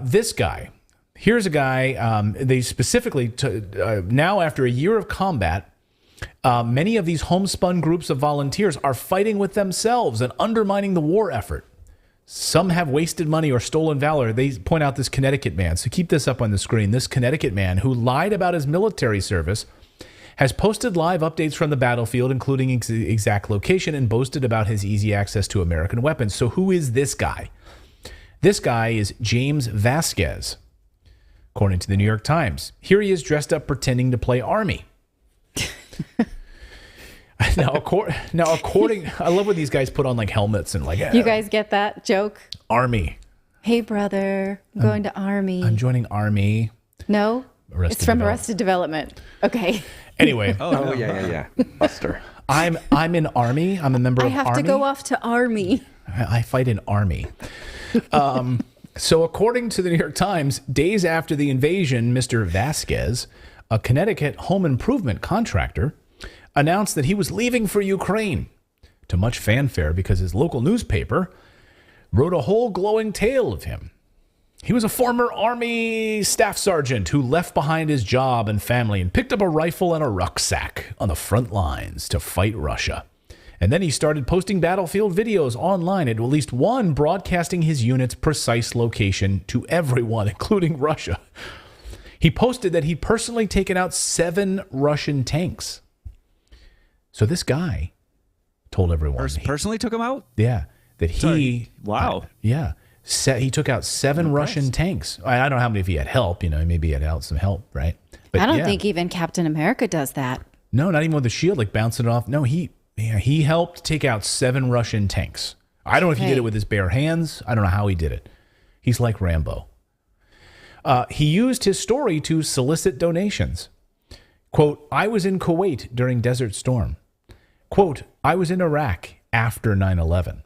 this guy, here's a guy, they specifically, now after a year of combat, many of these homespun groups of volunteers are fighting with themselves and undermining the war effort. Some have wasted money or stolen valor. They point out this Connecticut man. So keep this up on the screen. This Connecticut man who lied about his military service has posted live updates from the battlefield, including exact location, and boasted about his easy access to American weapons. So who is this guy? This guy is James Vasquez, according to the New York Times. Here he is dressed up pretending to play Army. Now, according, I love when these guys put on like helmets and like. You guys get that joke? Army. Hey, brother, I'm going to Army. I'm joining Army. No, it's from Arrested Development. Okay. Anyway. Yeah. Buster. I'm in Army. I'm a member of Army. I have to go off to Army. I fight in Army. So according to the New York Times, days after the invasion, Mr. Vasquez, a Connecticut home improvement contractor, announced that he was leaving for Ukraine, to much fanfare because his local newspaper wrote a whole glowing tale of him. He was a former Army staff sergeant who left behind his job and family and picked up a rifle and a rucksack on the front lines to fight Russia. And then he started posting battlefield videos online, at least one broadcasting his unit's precise location to everyone, including Russia. He posted that he'd personally taken out 7 Russian tanks. So this guy told everyone. Personally took him out? Yeah. That he... Sorry. Wow. Yeah. He took out 7 Russian tanks. I don't know how many if he had help. Maybe he had out some help, right? But I don't think even Captain America does that. No, not even with the shield, like bouncing it off. No, he helped take out 7 Russian tanks. I don't know if he did it with his bare hands. I don't know how he did it. He's like Rambo. He used his story to solicit donations. Quote, I was in Kuwait during Desert Storm. Quote, I was in Iraq after 9/11.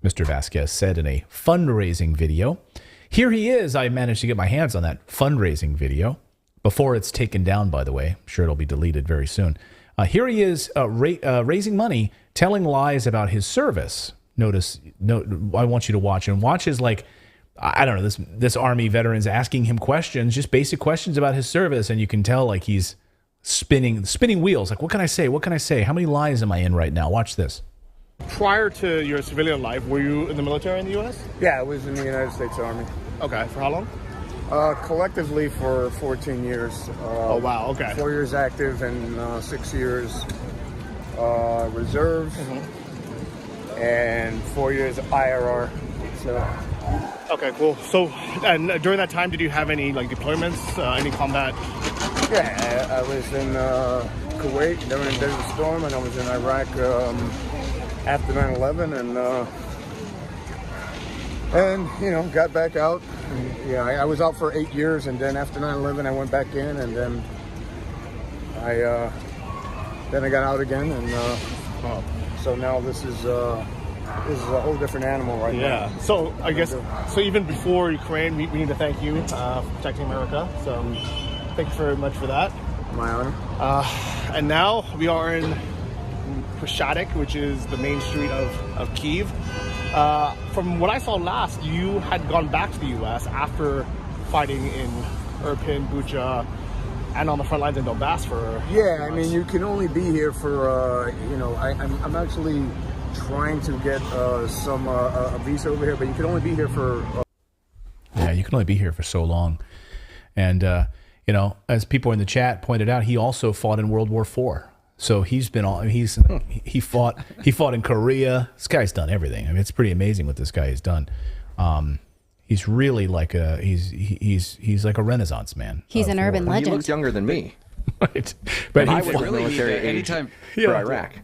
Mr. Vasquez said in a fundraising video. Here he is. I managed to get my hands on that fundraising video before it's taken down, by the way. I'm sure it'll be deleted very soon. Here he is raising money, telling lies about his service. I want you to watch and watch his I don't know, this Army veteran's asking him questions, just basic questions about his service, and you can tell he's spinning wheels. What can I say? What can I say? How many lies am I in right now? Watch this. Prior to your civilian life, were you in the military in the U.S.? Yeah, I was in the United States Army. Okay, for how long? Collectively for 14 years. Oh, wow, okay. 4 years active and 6 years reserve, and 4 years IRR. So. Okay, cool. So, and during that time, did you have any deployments, any combat? Yeah, I was in Kuwait during Desert Storm, and I was in Iraq after 9/11, and got back out. And, I was out for 8 years, and then after 9/11, I went back in, and then I got out again, and so now this is a whole different animal right now. Yeah. So I guess even before Ukraine, we need to thank you for protecting America. So thank you very much for that. My honor. And now we are in Redacted, which is the main street of Kyiv. From what I saw last, you had gone back to the U.S. after fighting in Irpin, Bucha, and on the front lines in Donbass for. Yeah, I mean, you can only be here for I'm actually trying to get a visa over here, but you can only be here for. Yeah, you can only be here for so long, and as people in the chat pointed out, he also fought in World War IV. So he fought in Korea. This guy's done everything. I mean, it's pretty amazing what this guy has done. He's really he's like a Renaissance man. He's an urban legend. He looks younger than me. Right. But I was really military age for Iraq.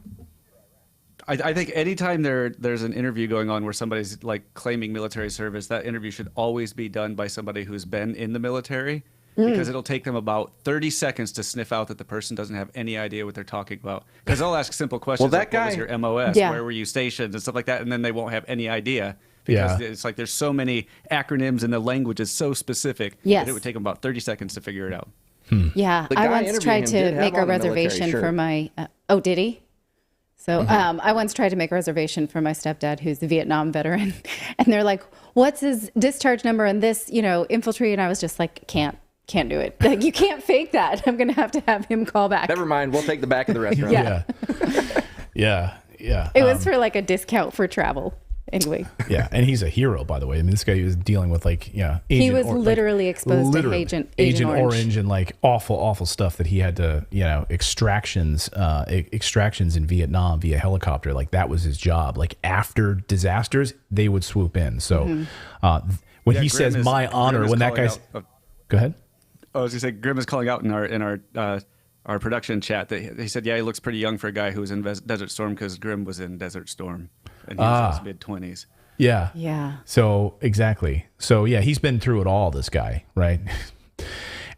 I think anytime there's an interview going on where somebody's claiming military service, that interview should always be done by somebody who's been in the military. Because it'll take them about 30 seconds to sniff out that the person doesn't have any idea what they're talking about. Because they'll ask simple questions that what was guy, your MOS, where were you stationed, and stuff like that, and then they won't have any idea. Because it's there's so many acronyms and the language is so specific that it would take them about 30 seconds to figure it out. Yeah, I once tried to make a reservation for my... oh, did he? So I once tried to make a reservation for my stepdad, who's a Vietnam veteran. And they're like, what's his discharge number and this, infantry? And I was just like, can't do it. You can't fake that. I'm going to have him call back. Never mind. We'll take the back of the restaurant. Yeah. It was for a discount for travel. Anyway. Yeah, and he's a hero, by the way. I mean, this guy was dealing with he was literally exposed to Agent Orange and awful stuff that he had to, extractions in Vietnam via helicopter. That was his job. After disasters, they would swoop in. So when he says "my honor," when that guy's, go ahead. I was going to say, Grim is calling out in our production chat that he said, he looks pretty young for a guy who was in Desert Storm because Grim was in Desert Storm and he was in his mid-20s. Yeah. Yeah. So, exactly. So, he's been through it all, this guy, right?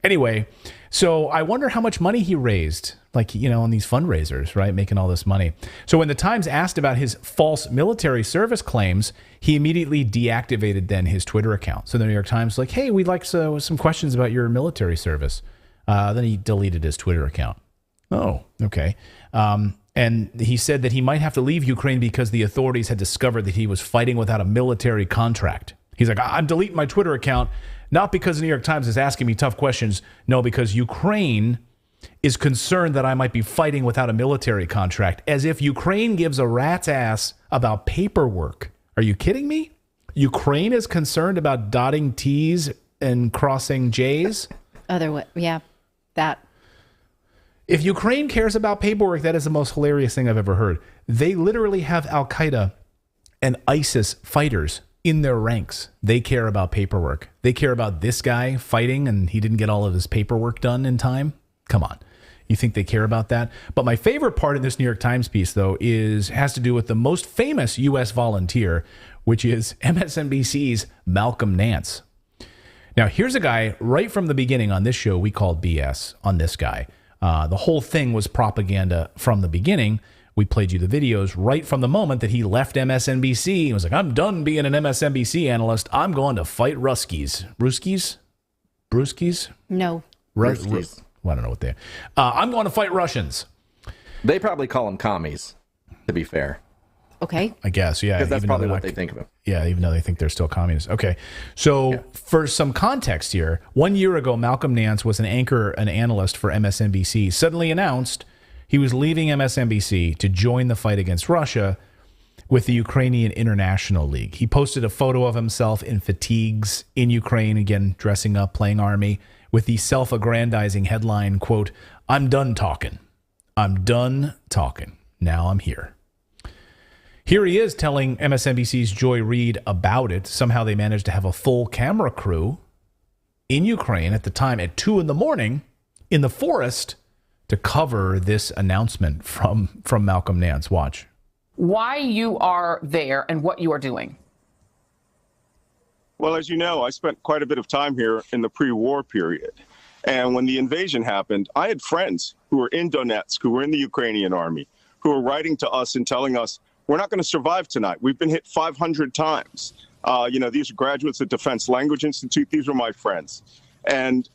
Anyway, so I wonder how much money he raised, on these fundraisers, right? Making all this money. So when the Times asked about his false military service claims, he immediately deactivated then his Twitter account. So the New York Times was like, hey, we'd like some questions about your military service. Then he deleted his Twitter account. Oh, okay. And he said that he might have to leave Ukraine because the authorities had discovered that he was fighting without a military contract. He's like, I'm deleting my Twitter account, not because the New York Times is asking me tough questions. No, because Ukraine is concerned that I might be fighting without a military contract, as if Ukraine gives a rat's ass about paperwork. Are you kidding me? Ukraine is concerned about dotting T's and crossing J's? That. If Ukraine cares about paperwork, that is the most hilarious thing I've ever heard. They literally have Al-Qaeda and ISIS fighters in their ranks. They care about paperwork. They care about this guy fighting and he didn't get all of his paperwork done in time. Come on. You think they care about that? But my favorite part of this New York Times piece, though, has to do with the most famous U.S. volunteer, which is MSNBC's Malcolm Nance. Now, here's a guy right from the beginning on this show we called BS on this guy. The whole thing was propaganda from the beginning. We played you the videos right from the moment that he left MSNBC. He was like, I'm done being an MSNBC analyst. I'm going to fight Ruskies. Brewskis? No. Ruskies. Well, I don't know what they are. I'm going to fight Russians. They probably call them commies, to be fair. Okay. I guess, yeah. Because that's probably what they think of them. Yeah, even though they think they're still communists. Okay. So for some context here, 1 year ago, Malcolm Nance was an analyst for MSNBC, suddenly announced he was leaving MSNBC to join the fight against Russia with the Ukrainian International League. He posted a photo of himself in fatigues in Ukraine, again, dressing up, playing army, with the self-aggrandizing headline, quote, "I'm done talking. I'm done talking. Now I'm here." Here he is telling MSNBC's Joy Reid about it. Somehow they managed to have a full camera crew in Ukraine at the time at 2 a.m. in the forest to cover this announcement from Malcolm Nance. Watch. Why you are there and what you are doing. Well, as you know, I spent quite a bit of time here in the pre-war period. And when the invasion happened, I had friends who were in Donetsk, who were in the Ukrainian army, who were writing to us and telling us, we're not going to survive tonight. We've been hit 500 times. These are graduates at Defense Language Institute. These were my friends. And,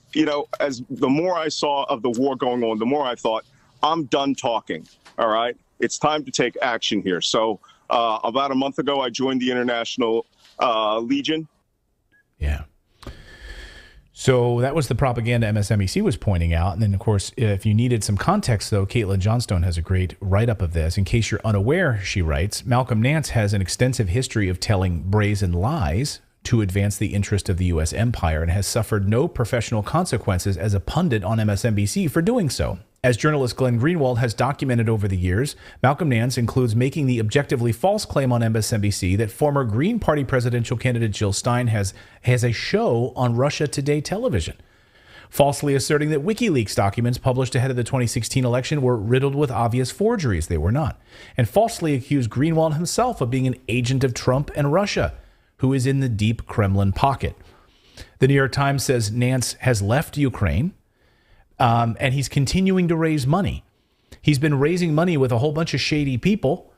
as the more I saw of the war going on, the more I thought, I'm done talking. All right. It's time to take action here. So about a month ago, I joined the International Legion. Yeah. So that was the propaganda MSNBC was pointing out. And then, of course, if you needed some context, though, Caitlin Johnstone has a great write-up of this. In case you're unaware, she writes, Malcolm Nance has an extensive history of telling brazen lies to advance the interest of the U.S. empire and has suffered no professional consequences as a pundit on MSNBC for doing so. As journalist Glenn Greenwald has documented over the years, Malcolm Nance includes making the objectively false claim on MSNBC that former Green Party presidential candidate Jill Stein has a show on Russia Today television, falsely asserting that WikiLeaks documents published ahead of the 2016 election were riddled with obvious forgeries. They were not. And falsely accused Greenwald himself of being an agent of Trump and Russia, who is in the deep Kremlin pocket. The New York Times says Nance has left Ukraine, and he's continuing to raise money. He's been raising money with a whole bunch of shady people.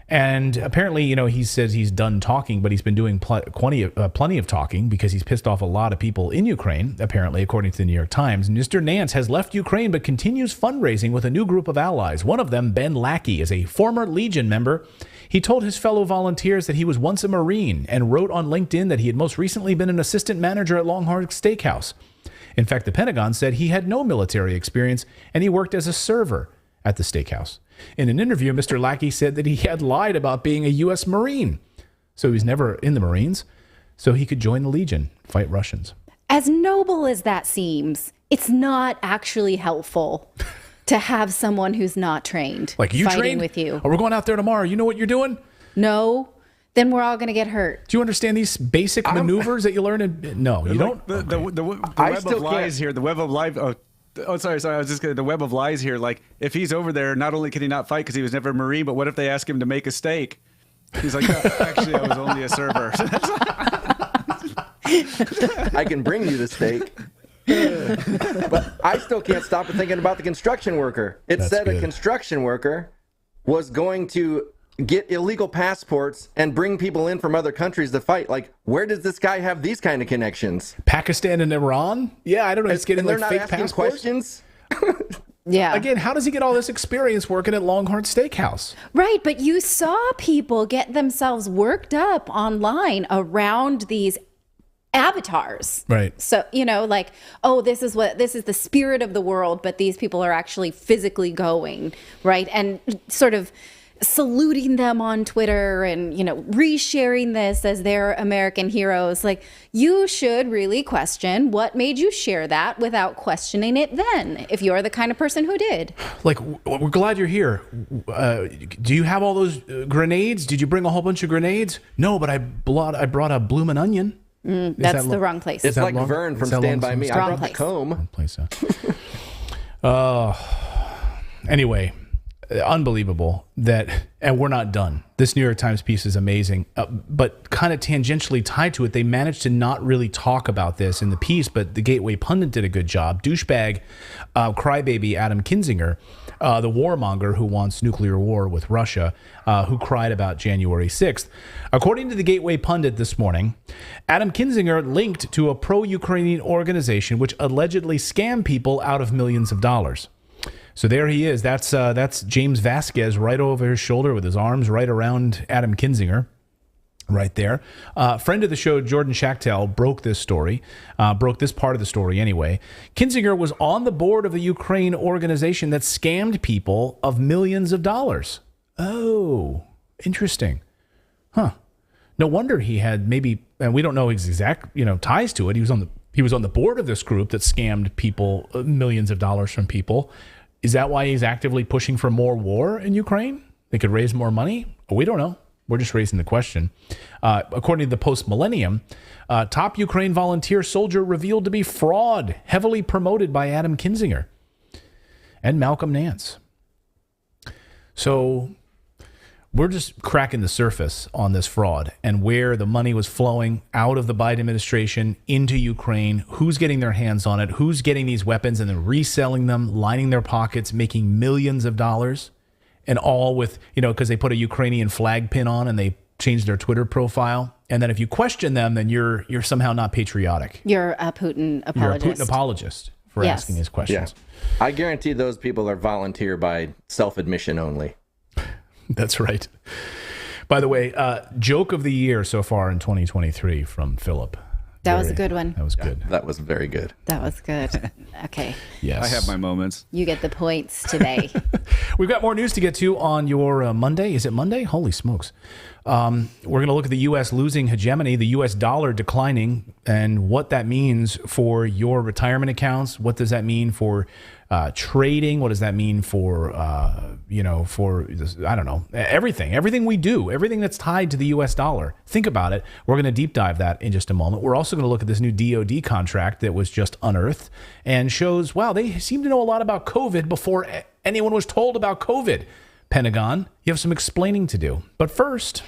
And apparently, he says he's done talking, but he's been doing plenty of talking because he's pissed off a lot of people in Ukraine, apparently, according to the New York Times. Mr. Nance has left Ukraine, but continues fundraising with a new group of allies. One of them, Ben Lackey, is a former Legion member. He told his fellow volunteers that he was once a Marine and wrote on LinkedIn that he had most recently been an assistant manager at Longhorn Steakhouse. In fact, the Pentagon said he had no military experience and he worked as a server at the steakhouse. In an interview, Mr. Lackey said that he had lied about being a U.S. Marine. So he was never in the Marines, so he could join the Legion, fight Russians. As noble as that seems, it's not actually helpful to have someone who's not trained like you fighting trained with you. Oh, we're going out there tomorrow. You know what you're doing? No. Then we're all going to get hurt. Do you understand these basic maneuvers that you learn? No, you don't. The web of lies here. The web of lies. Oh, sorry. I was just kidding. The web of lies here. Like, if he's over there, not only can he not fight because he was never a Marine, but what if they ask him to make a steak? He's like, actually, I was only a server. I can bring you the steak. But I still can't stop thinking about the construction worker. It said a construction worker was going to get illegal passports and bring people in from other countries to fight. Like, where does this guy have these kind of connections? Pakistan and Iran? Yeah, I don't know. He's getting like fake passports. Questions. Yeah. Again, how does he get all this experience working at Longhorn Steakhouse? Right, but you saw people get themselves worked up online around these avatars. Right. So, like, oh, this is the spirit of the world, but these people are actually physically going, right? And sort of saluting them on Twitter and, resharing this as their American heroes. Like, you should really question what made you share that without questioning it then, if you're the kind of person who did. Like, we're glad you're here. Do you have all those grenades? Did you bring a whole bunch of grenades? No, but I brought a bloomin' onion. That's the wrong place. It's like Vern from Stand By Me. I brought the comb. Anyway, unbelievable and we're not done. This New York Times piece is amazing, but kind of tangentially tied to it, they managed to not really talk about this in the piece, but the Gateway Pundit did a good job. Douchebag, crybaby Adam Kinzinger, the warmonger who wants nuclear war with Russia, who cried about January 6th. According to the Gateway Pundit this morning, Adam Kinzinger linked to a pro-Ukrainian organization which allegedly scammed people out of millions of dollars. So there he is. That's James Vasquez right over his shoulder with his arms right around Adam Kinzinger. Right there. Friend of the show, Jordan Schachtel, broke this story, broke this part of the story anyway. Kinzinger was on the board of a Ukraine organization that scammed people of millions of dollars. Oh, interesting. Huh. No wonder he had maybe, and we don't know his exact, ties to it. He was on the board of this group that scammed people millions of dollars from people. Is that why he's actively pushing for more war in Ukraine? They could raise more money? We don't know. We're just raising the question. According to the Post-Millennium, top Ukraine volunteer soldier revealed to be fraud, heavily promoted by Adam Kinzinger and Malcolm Nance. So we're just cracking the surface on this fraud and where the money was flowing out of the Biden administration into Ukraine, who's getting their hands on it, who's getting these weapons and then reselling them, lining their pockets, making millions of dollars. And all with, because they put a Ukrainian flag pin on and they changed their Twitter profile. And then if you question them, then you're somehow not patriotic. You're a Putin apologist. You're a Putin apologist for asking these questions. Yeah. I guarantee those people are volunteer by self-admission only. That's right. By the way, joke of the year so far in 2023 from Philip. That was a good one. That was good. That was very good. That was good. Okay. Yes. I have my moments. You get the points today. We've got more news to get to on your Monday. Is it Monday? Holy smokes. We're going to look at the U.S. losing hegemony, the U.S. dollar declining, and what that means for your retirement accounts. What does that mean for trading? What does that mean for, I don't know, everything we do, everything that's tied to the U.S. dollar. Think about it. We're going to deep dive that in just a moment. We're also going to look at this new DOD contract that was just unearthed and shows, wow, they seem to know a lot about COVID before anyone was told about COVID. Pentagon, you have some explaining to do. But first,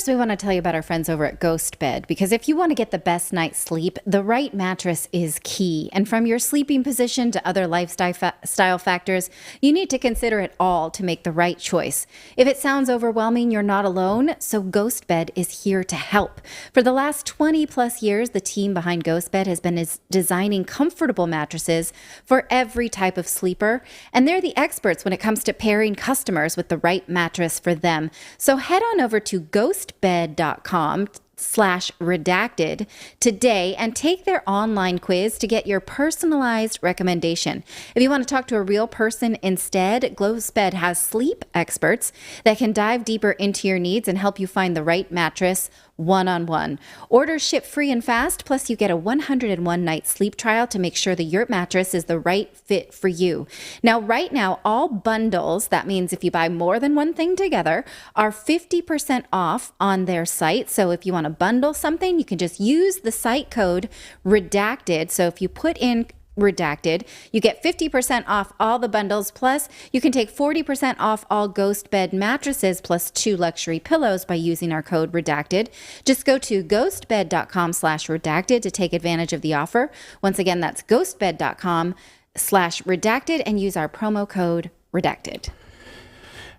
we want to tell you about our friends over at Ghost Bed, because if you want to get the best night's sleep, the right mattress is key. And from your sleeping position to other lifestyle factors, you need to consider it all to make the right choice. If it sounds overwhelming, you're not alone, so Ghost Bed is here to help. For the last 20 plus years, the team behind Ghost Bed has been designing comfortable mattresses for every type of sleeper, and they're the experts when it comes to pairing customers with the right mattress for them. So head on over to ghostbed.com/redacted today and take their online quiz to get your personalized recommendation. If you want to talk to a real person instead, Ghostbed has sleep experts that can dive deeper into your needs and help you find the right mattress one-on-one. Orders ship free and fast, plus you get a 101-night sleep trial to make sure that your mattress is the right fit for you. Now, right now, all bundles, that means if you buy more than one thing together, are 50% off on their site. So if you want to bundle something, you can just use the site code REDACTED. So if you put in Redacted, you get 50% off all the bundles, plus you can take 40% off all Ghost Bed mattresses plus 2 luxury pillows by using our code Redacted. Just go to ghostbed.com/redacted to take advantage of the offer. Once again, that's ghostbed.com/redacted and use our promo code Redacted.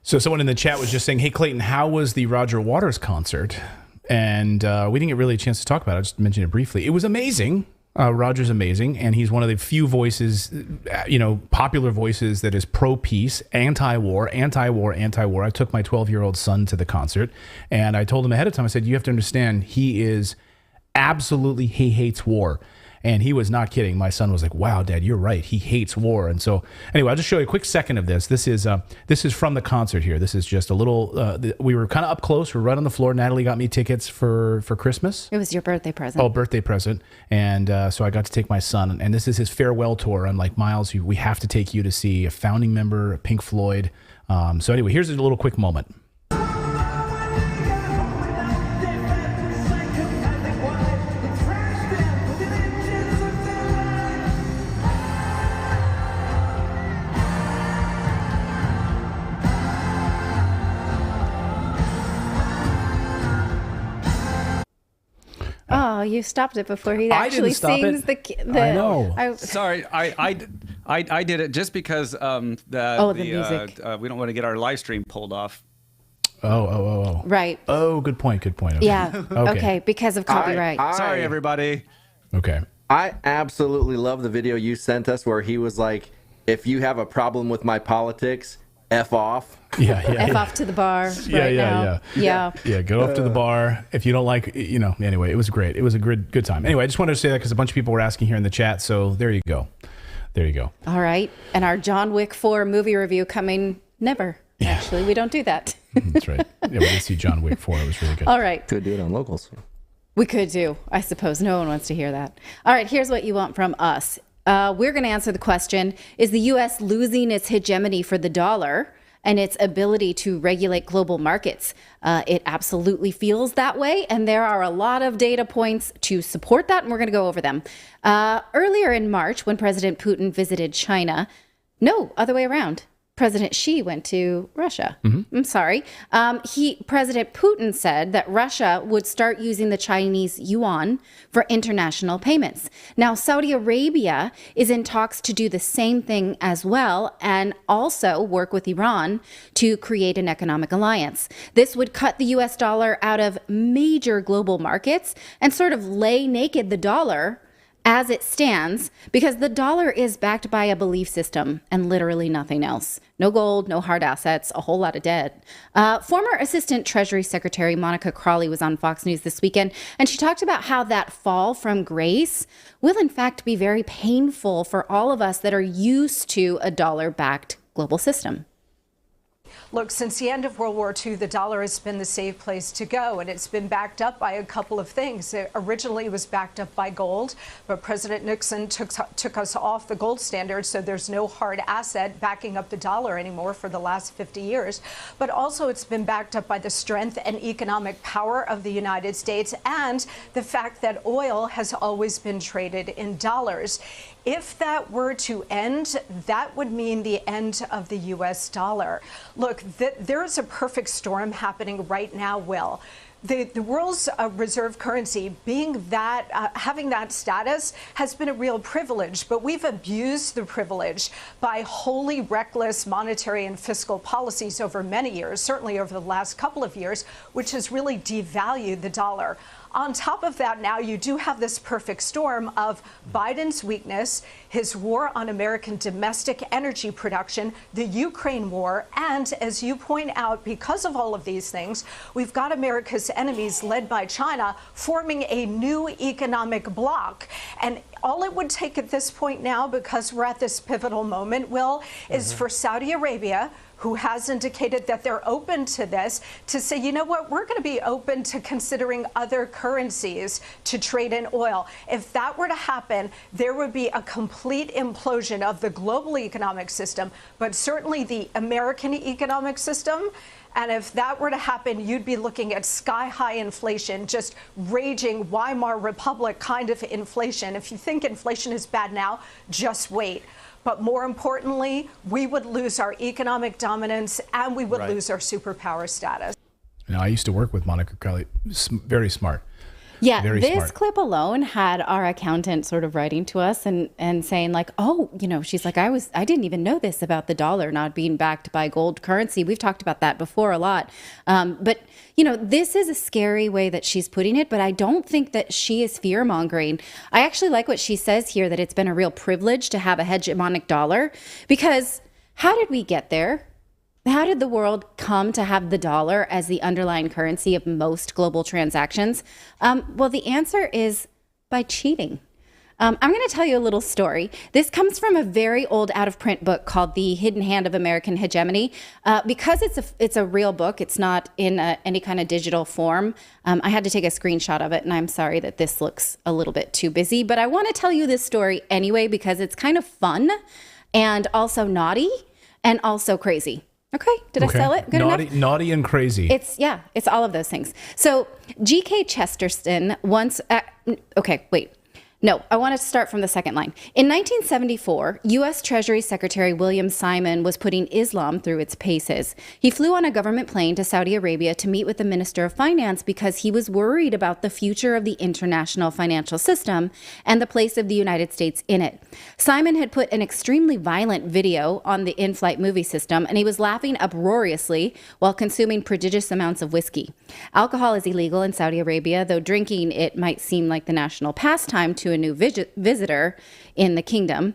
So someone in the chat was just saying, hey, Clayton, how was the Roger Waters concert? And we didn't get really a chance to talk about it. I just mentioned it briefly. It was amazing. Roger's amazing, and he's one of the few voices, popular voices that is pro-peace, anti-war. I took my 12-year-old son to the concert, and I told him ahead of time, I said, you have to understand, he hates war. And he was not kidding. My son was like, wow, Dad, you're right. He hates war. And so anyway, I'll just show you a quick second of this. This is from the concert here. This is just a little, we were kind of up close. We're right on the floor. Natalie got me tickets for Christmas. It was your birthday present. Oh, birthday present. And so I got to take my son. And this is his farewell tour. I'm like, Miles, we have to take you to see a founding member of Pink Floyd. So anyway, here's a little quick moment. Oh, you stopped it before he actually sings the. I know. Sorry, I did it just because the music. We don't want to get our live stream pulled off. Oh. Right. Oh, good point. Okay. Yeah. Okay. Because of copyright. Sorry, everybody. Okay. I absolutely love the video you sent us where he was like if you have a problem with my politics, F off. F off to the bar now. Yeah, go up to the bar. If you don't like, anyway, it was great. It was a good time. Anyway, I just wanted to say that because a bunch of people were asking here in the chat, so there you go. All right. And our John Wick 4 movie review coming never. Yeah. Actually, we don't do that. That's right. Yeah, we did see John Wick 4. It was really good. All right. Could do it on Locals. We could do. I suppose no one wants to hear that. All right, here's what you want from us. We're going to answer the question, is the U.S. losing its hegemony for the dollar and its ability to regulate global markets? It absolutely feels that way, and there are a lot of data points to support that, and we're going to go over them. Earlier in March, when President Putin visited China, no, other way around. President Xi went to Russia. I'm sorry. President Putin said that Russia would start using the Chinese yuan for international payments. Now, Saudi Arabia is in talks to do the same thing as well, and also work with Iran to create an economic alliance. This would cut the US dollar out of major global markets and sort of lay naked the dollar as it stands, because the dollar is backed by a belief system and literally nothing else. No gold, no hard assets, a whole lot of debt. Former Assistant Treasury Secretary Monica Crawley was on Fox News this weekend, and she talked about how that fall from grace will in fact be very painful for all of us that are used to a dollar-backed global system. Look, since the end of World War II, the dollar has been the safe place to go, and it's been backed up by a couple of things. It originally was backed up by gold, but President Nixon took us off the gold standard, so there's no hard asset backing up the dollar anymore for the last 50 years. But also it's been backed up by the strength and economic power of the United States and the fact that oil has always been traded in dollars. If that were to end, that would mean the end of the U.S. dollar. Look, there is a perfect storm happening right now, Will. The world's reserve currency being that, having that status has been a real privilege, but we've abused the privilege by wholly reckless monetary and fiscal policies over many years, certainly over the last couple of years, which has really devalued the dollar. On top of that, now you do have this perfect storm of Biden's weakness, his war on American domestic energy production, the Ukraine war, and as you point out, because of all of these things, we've got America's enemies led by China forming a new economic bloc. And all it would take at this point now, because we're at this pivotal moment, Will, is for Saudi Arabia, who has indicated that they're open to this, to say, you know what, we're going to be open to considering other currencies to trade in oil. If that were to happen, there would be a complete implosion of the global economic system, but certainly the American economic system. And if that were to happen, you'd be looking at sky-high inflation, just raging Weimar Republic kind of inflation. If you think inflation is bad now, just wait. But more importantly, we would lose our economic dominance and we would lose our superpower status. Now, I used to work with Monica Crawley. Very smart. Yeah, Very this smart. clip alone had our accountant sort of writing to us and saying like, oh, she's like, I didn't even know this about the dollar not being backed by gold currency. We've talked about that before a lot. But, this is a scary way that she's putting it, but I don't think that she is fear mongering. I actually like what she says here, that it's been a real privilege to have a hegemonic dollar, because how did we get there? How did the world come to have the dollar as the underlying currency of most global transactions? Well, the answer is by cheating. I'm going to tell you a little story. This comes from a very old out-of-print book called The Hidden Hand of American Hegemony. Because it's a real book, it's not in any kind of digital form. I had to take a screenshot of it, and I'm sorry that this looks a little bit too busy. But I want to tell you this story anyway because it's kind of fun and also naughty and also crazy. Okay, did I sell it? Good enough? Naughty and crazy. It's all of those things. So G.K. Chesterton once, I want to start from the second line. In 1974, U.S. Treasury Secretary William Simon was putting Islam through its paces. He flew on a government plane to Saudi Arabia to meet with the Minister of Finance because he was worried about the future of the international financial system and the place of the United States in it. Simon had put an extremely violent video on the in-flight movie system, and he was laughing uproariously while consuming prodigious amounts of whiskey. Alcohol is illegal in Saudi Arabia, though drinking it might seem like the national pastime to a new visitor in the kingdom.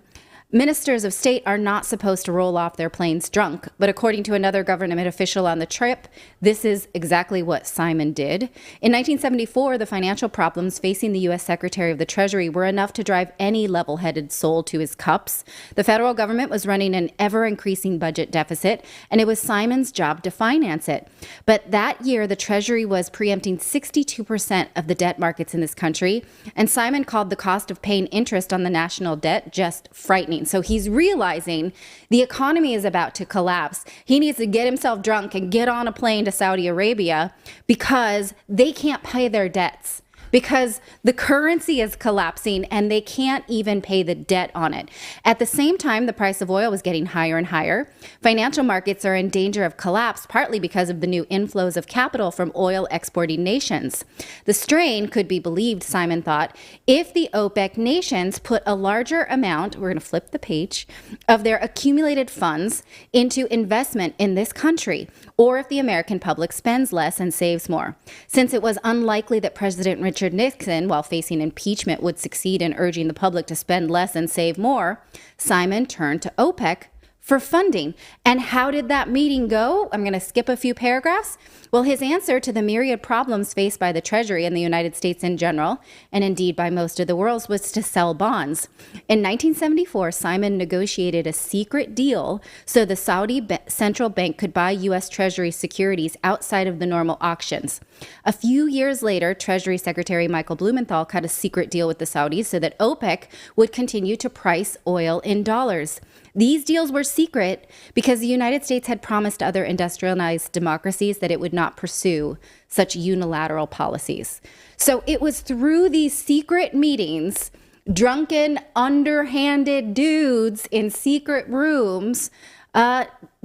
Ministers of state are not supposed to roll off their planes drunk, but according to another government official on the trip, this is exactly what Simon did. In 1974, the financial problems facing the U.S. Secretary of the Treasury were enough to drive any level-headed soul to his cups. The federal government was running an ever-increasing budget deficit, and it was Simon's job to finance it. But that year, the Treasury was preempting 62% of the debt markets in this country, and Simon called the cost of paying interest on the national debt just frightening. So he's realizing the economy is about to collapse. He needs to get himself drunk and get on a plane to Saudi Arabia because they can't pay their debts, because the currency is collapsing and they can't even pay the debt on it. At the same time, the price of oil was getting higher and higher. Financial markets are in danger of collapse, partly because of the new inflows of capital from oil exporting nations. The strain could be believed, Simon thought, if the OPEC nations put a larger amount, we're going to flip the page, of their accumulated funds into investment in this country, or if the American public spends less and saves more. Since it was unlikely that President Richard Nixon, while facing impeachment, would succeed in urging the public to spend less and save more, Simon turned to OPEC for funding. And how did that meeting go? I'm going to skip a few paragraphs. Well, his answer to the myriad problems faced by the Treasury and the United States in general, and indeed by most of the world, was to sell bonds. In 1974, Simon negotiated a secret deal so the Saudi central bank could buy U.S. Treasury securities outside of the normal auctions. A few years later, Treasury Secretary Michael Blumenthal cut a secret deal with the Saudis so that OPEC would continue to price oil in dollars. These deals were secret because the United States had promised other industrialized democracies that it would not pursue such unilateral policies. So it was through these secret meetings, drunken, underhanded dudes in secret rooms,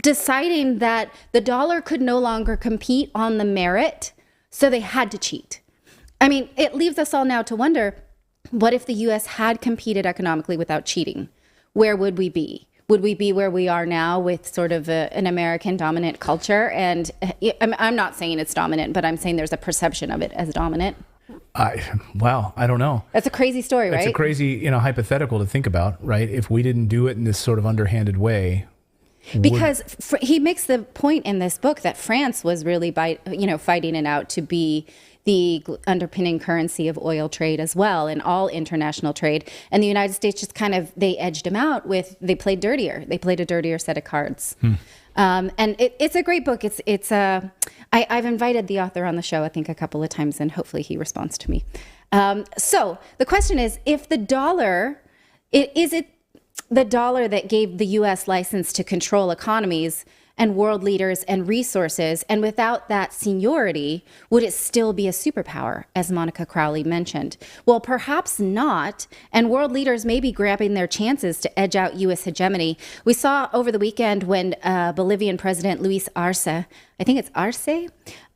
deciding that the dollar could no longer compete on the merit, so they had to cheat. I mean, it leaves us all now to wonder, what if the U.S. had competed economically without cheating? Where would we be? Would we be where we are now with sort of an American dominant culture? And I'm not saying it's dominant, but I'm saying there's a perception of it as dominant. Wow, I don't know. That's a crazy story, right? It's a crazy, hypothetical to think about, right? If we didn't do it in this sort of underhanded way. Because he makes the point in this book that France was really fighting it out to be the underpinning currency of oil trade as well, and all international trade. And the United States just they edged him out they played dirtier. They played a dirtier set of cards. And it's a great book. I've invited the author on the show, I think, a couple of times, and hopefully he responds to me. So the question is, if the dollar, is it the dollar that gave the U.S. license to control economies and world leaders and resources, and without that seniority, would it still be a superpower, as Monica Crowley mentioned? Well, perhaps not, and world leaders may be grabbing their chances to edge out U.S. hegemony. We saw over the weekend when Bolivian President Luis Arce, I think it's Arce,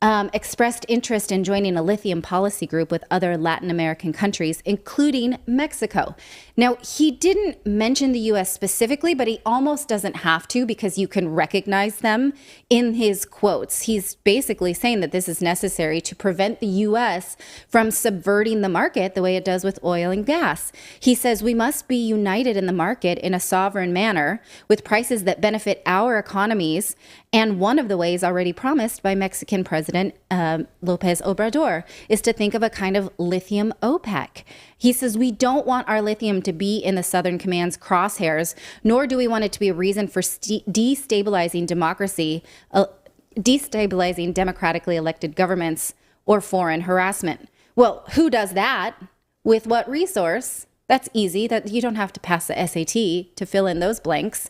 expressed interest in joining a lithium policy group with other Latin American countries, including Mexico. Now, he didn't mention the U.S. specifically, but he almost doesn't have to, because you can recognize them in his quotes. He's basically saying that this is necessary to prevent the U.S. from subverting the market the way it does with oil and gas. He says we must be united in the market in a sovereign manner with prices that benefit our economies. And one of the ways already promised by Mexican President López Obrador is to think of a kind of lithium OPEC. He says we don't want our lithium to be in the Southern Command's crosshairs, nor do we want it to be a reason for destabilizing democracy, destabilizing democratically elected governments, or foreign harassment. Well, who does that? With what resource? That's easy. That you don't have to pass the SAT to fill in those blanks.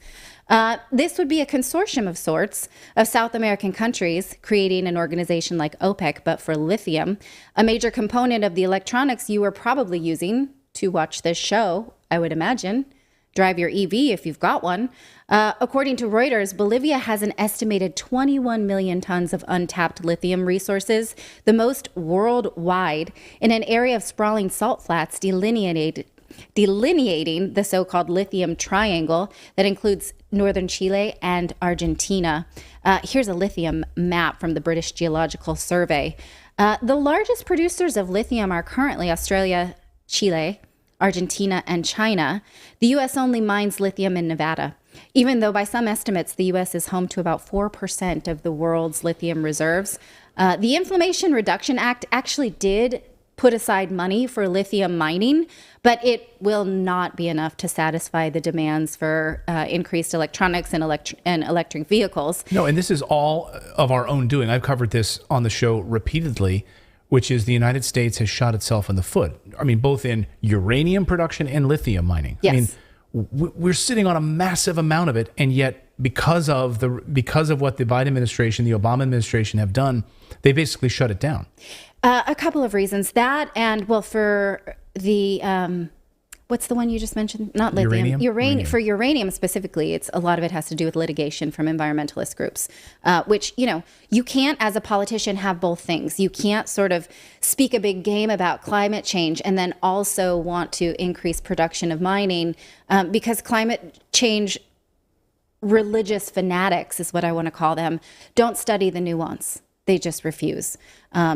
This would be a consortium of sorts of South American countries creating an organization like OPEC, but for lithium, a major component of the electronics you were probably using to watch this show, I would imagine. Drive your EV if you've got one. According to Reuters, Bolivia has an estimated 21 million tons of untapped lithium resources, the most worldwide, in an area of sprawling salt flats delineating the so-called lithium triangle that includes northern Chile and Argentina. Here's a lithium map from the British Geological Survey. The largest producers of lithium are currently Australia, Chile, Argentina, and China. The U.S. only mines lithium in Nevada, even though by some estimates, the U.S. is home to about 4% of the world's lithium reserves. The Inflation Reduction Act actually did put aside money for lithium mining, but it will not be enough to satisfy the demands for increased electronics and electric vehicles. No, and this is all of our own doing. I've covered this on the show repeatedly, which is the United States has shot itself in the foot. I mean, both in uranium production and lithium mining. Yes. I mean, we're sitting on a massive amount of it, and yet because of what the Biden administration, the Obama administration have done, they basically shut it down. A couple of reasons. That and, well, for the, what's the one you just mentioned? Not lithium. Uranium. For uranium specifically, a lot of it has to do with litigation from environmentalist groups, which, you can't, as a politician, have both things. You can't sort of speak a big game about climate change and then also want to increase production of mining, because climate change religious fanatics, is what I want to call them, don't study the nuance. They just refuse.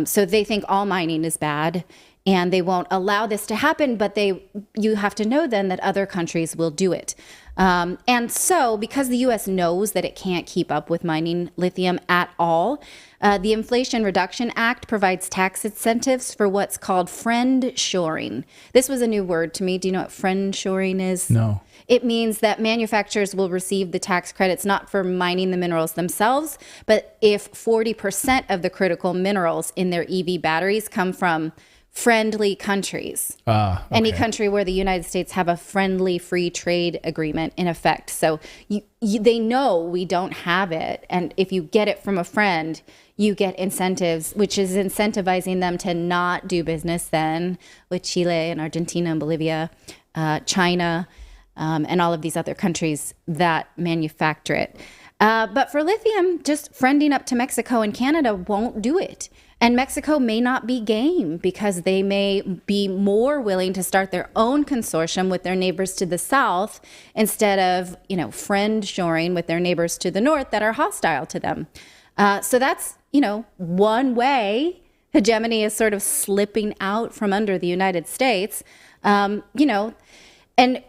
So they think all mining is bad and they won't allow this to happen, but you have to know then that other countries will do it. And so because the U.S. knows that it can't keep up with mining lithium at all, the Inflation Reduction Act provides tax incentives for what's called friend shoring. This was a new word to me. Do you know what friend shoring is? No. It means that manufacturers will receive the tax credits not for mining the minerals themselves, but if 40% of the critical minerals in their EV batteries come from friendly countries. Okay. Any country where the United States have a friendly free trade agreement in effect. So they know we don't have it. And if you get it from a friend, you get incentives, which is incentivizing them to not do business then with Chile and Argentina and Bolivia, China, and all of these other countries that manufacture it. But for lithium, just friending up to Mexico and Canada won't do it. And Mexico may not be game because they may be more willing to start their own consortium with their neighbors to the south instead of, friend shoring with their neighbors to the north that are hostile to them. So that's, one way hegemony is sort of slipping out from under the United States, and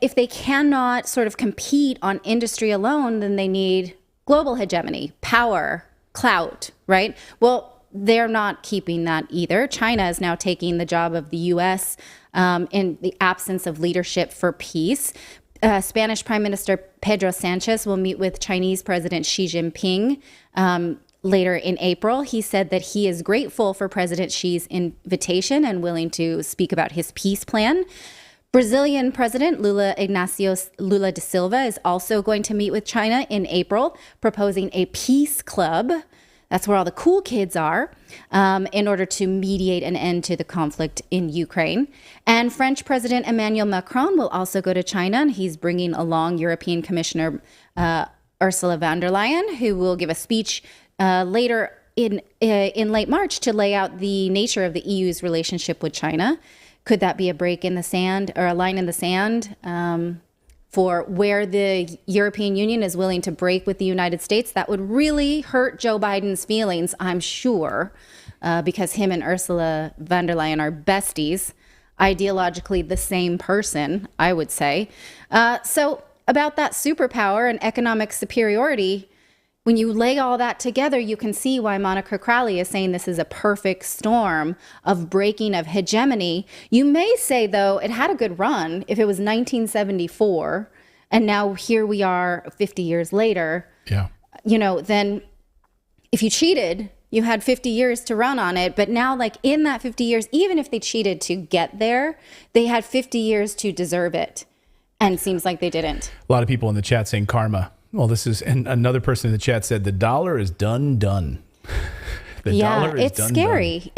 if they cannot sort of compete on industry alone, then they need global hegemony, power, clout, right? Well, they're not keeping that either. China is now taking the job of the U.S. In the absence of leadership for peace. Spanish Prime Minister Pedro Sanchez will meet with Chinese President Xi Jinping later in April. He said that he is grateful for President Xi's invitation and willing to speak about his peace plan. Brazilian President Lula Inácio Lula da Silva is also going to meet with China in April, proposing a peace club. That's where all the cool kids are, in order to mediate an end to the conflict in Ukraine. And French President Emmanuel Macron will also go to China, and he's bringing along European Commissioner Ursula von der Leyen, who will give a speech later in late March to lay out the nature of the EU's relationship with China. Could that be a break in the sand or a line in the sand for where the European Union is willing to break with the United States? That would really hurt Joe Biden's feelings, I'm sure, because him and Ursula von der Leyen are besties, ideologically the same person, I would say. So about that superpower and economic superiority, when you lay all that together, you can see why Monica Crowley is saying this is a perfect storm of breaking of hegemony. You may say, though, it had a good run if it was 1974, and now here we are 50 years later. Yeah. Then if you cheated, you had 50 years to run on it. But now, in that 50 years, even if they cheated to get there, they had 50 years to deserve it. And it seems like they didn't. A lot of people in the chat saying karma. Well, and another person in the chat said the dollar is done. The dollar is it's scary.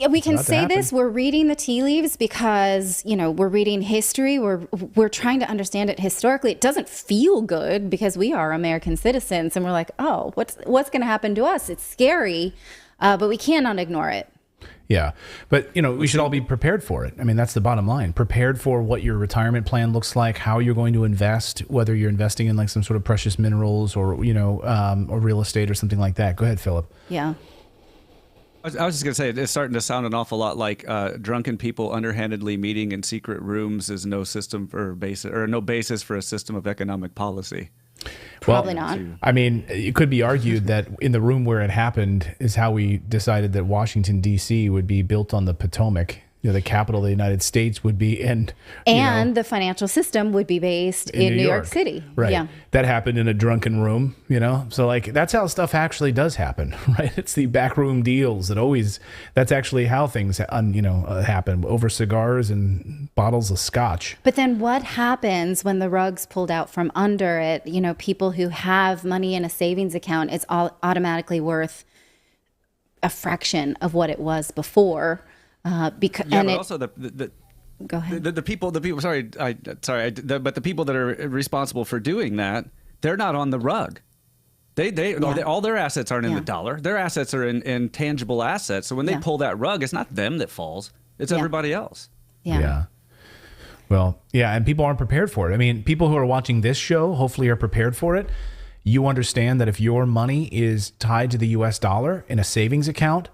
We can say this. We're reading the tea leaves because, we're reading history. We're trying to understand it historically. It doesn't feel good because we are American citizens and we're like, oh, what's going to happen to us? It's scary, but we cannot ignore it. Yeah. But, we should all be prepared for it. I mean, that's the bottom line. Prepared for what your retirement plan looks like, how you're going to invest, whether you're investing in some sort of precious minerals or, or real estate or something like that. Go ahead, Philip. Yeah. I was just going to say, it's starting to sound an awful lot like drunken people underhandedly meeting in secret rooms is no system for basis, or no basis for a system of economic policy. Probably not. I mean, it could be argued that in the room where it happened is how we decided that Washington, D.C. would be built on the Potomac. You know, the capital of the United States would be in. And the financial system would be based in New York City. Right. Yeah. That happened in a drunken room, you know? So, like, that's how stuff actually does happen, right? It's the backroom deals that always, that's actually how things, happen over cigars and bottles of scotch. But then what happens when the rug's pulled out from under it? You know, people who have money in a savings account, it's all automatically worth a fraction of what it was before. Because but also go ahead. The people. But the people that are responsible for doing that, they're not on the rug. All their assets aren't in the dollar. Their assets are in tangible assets. So when they pull that rug, it's not them that falls. It's everybody else. Yeah. Well, and people aren't prepared for it. I mean, people who are watching this show hopefully are prepared for it. You understand that if your money is tied to the U.S. dollar in a savings account,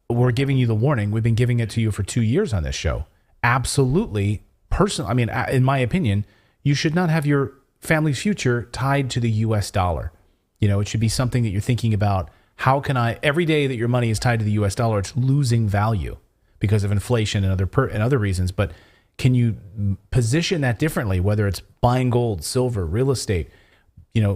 we're giving you the warning. We've been giving it to you for 2 years on this show. Absolutely. I mean, in my opinion, you should not have your family's future tied to the U.S. dollar. You know, it should be something that you're thinking about. How can every day that your money is tied to the U.S. dollar, it's losing value because of inflation and other reasons. But can you position that differently, whether it's buying gold, silver, real estate,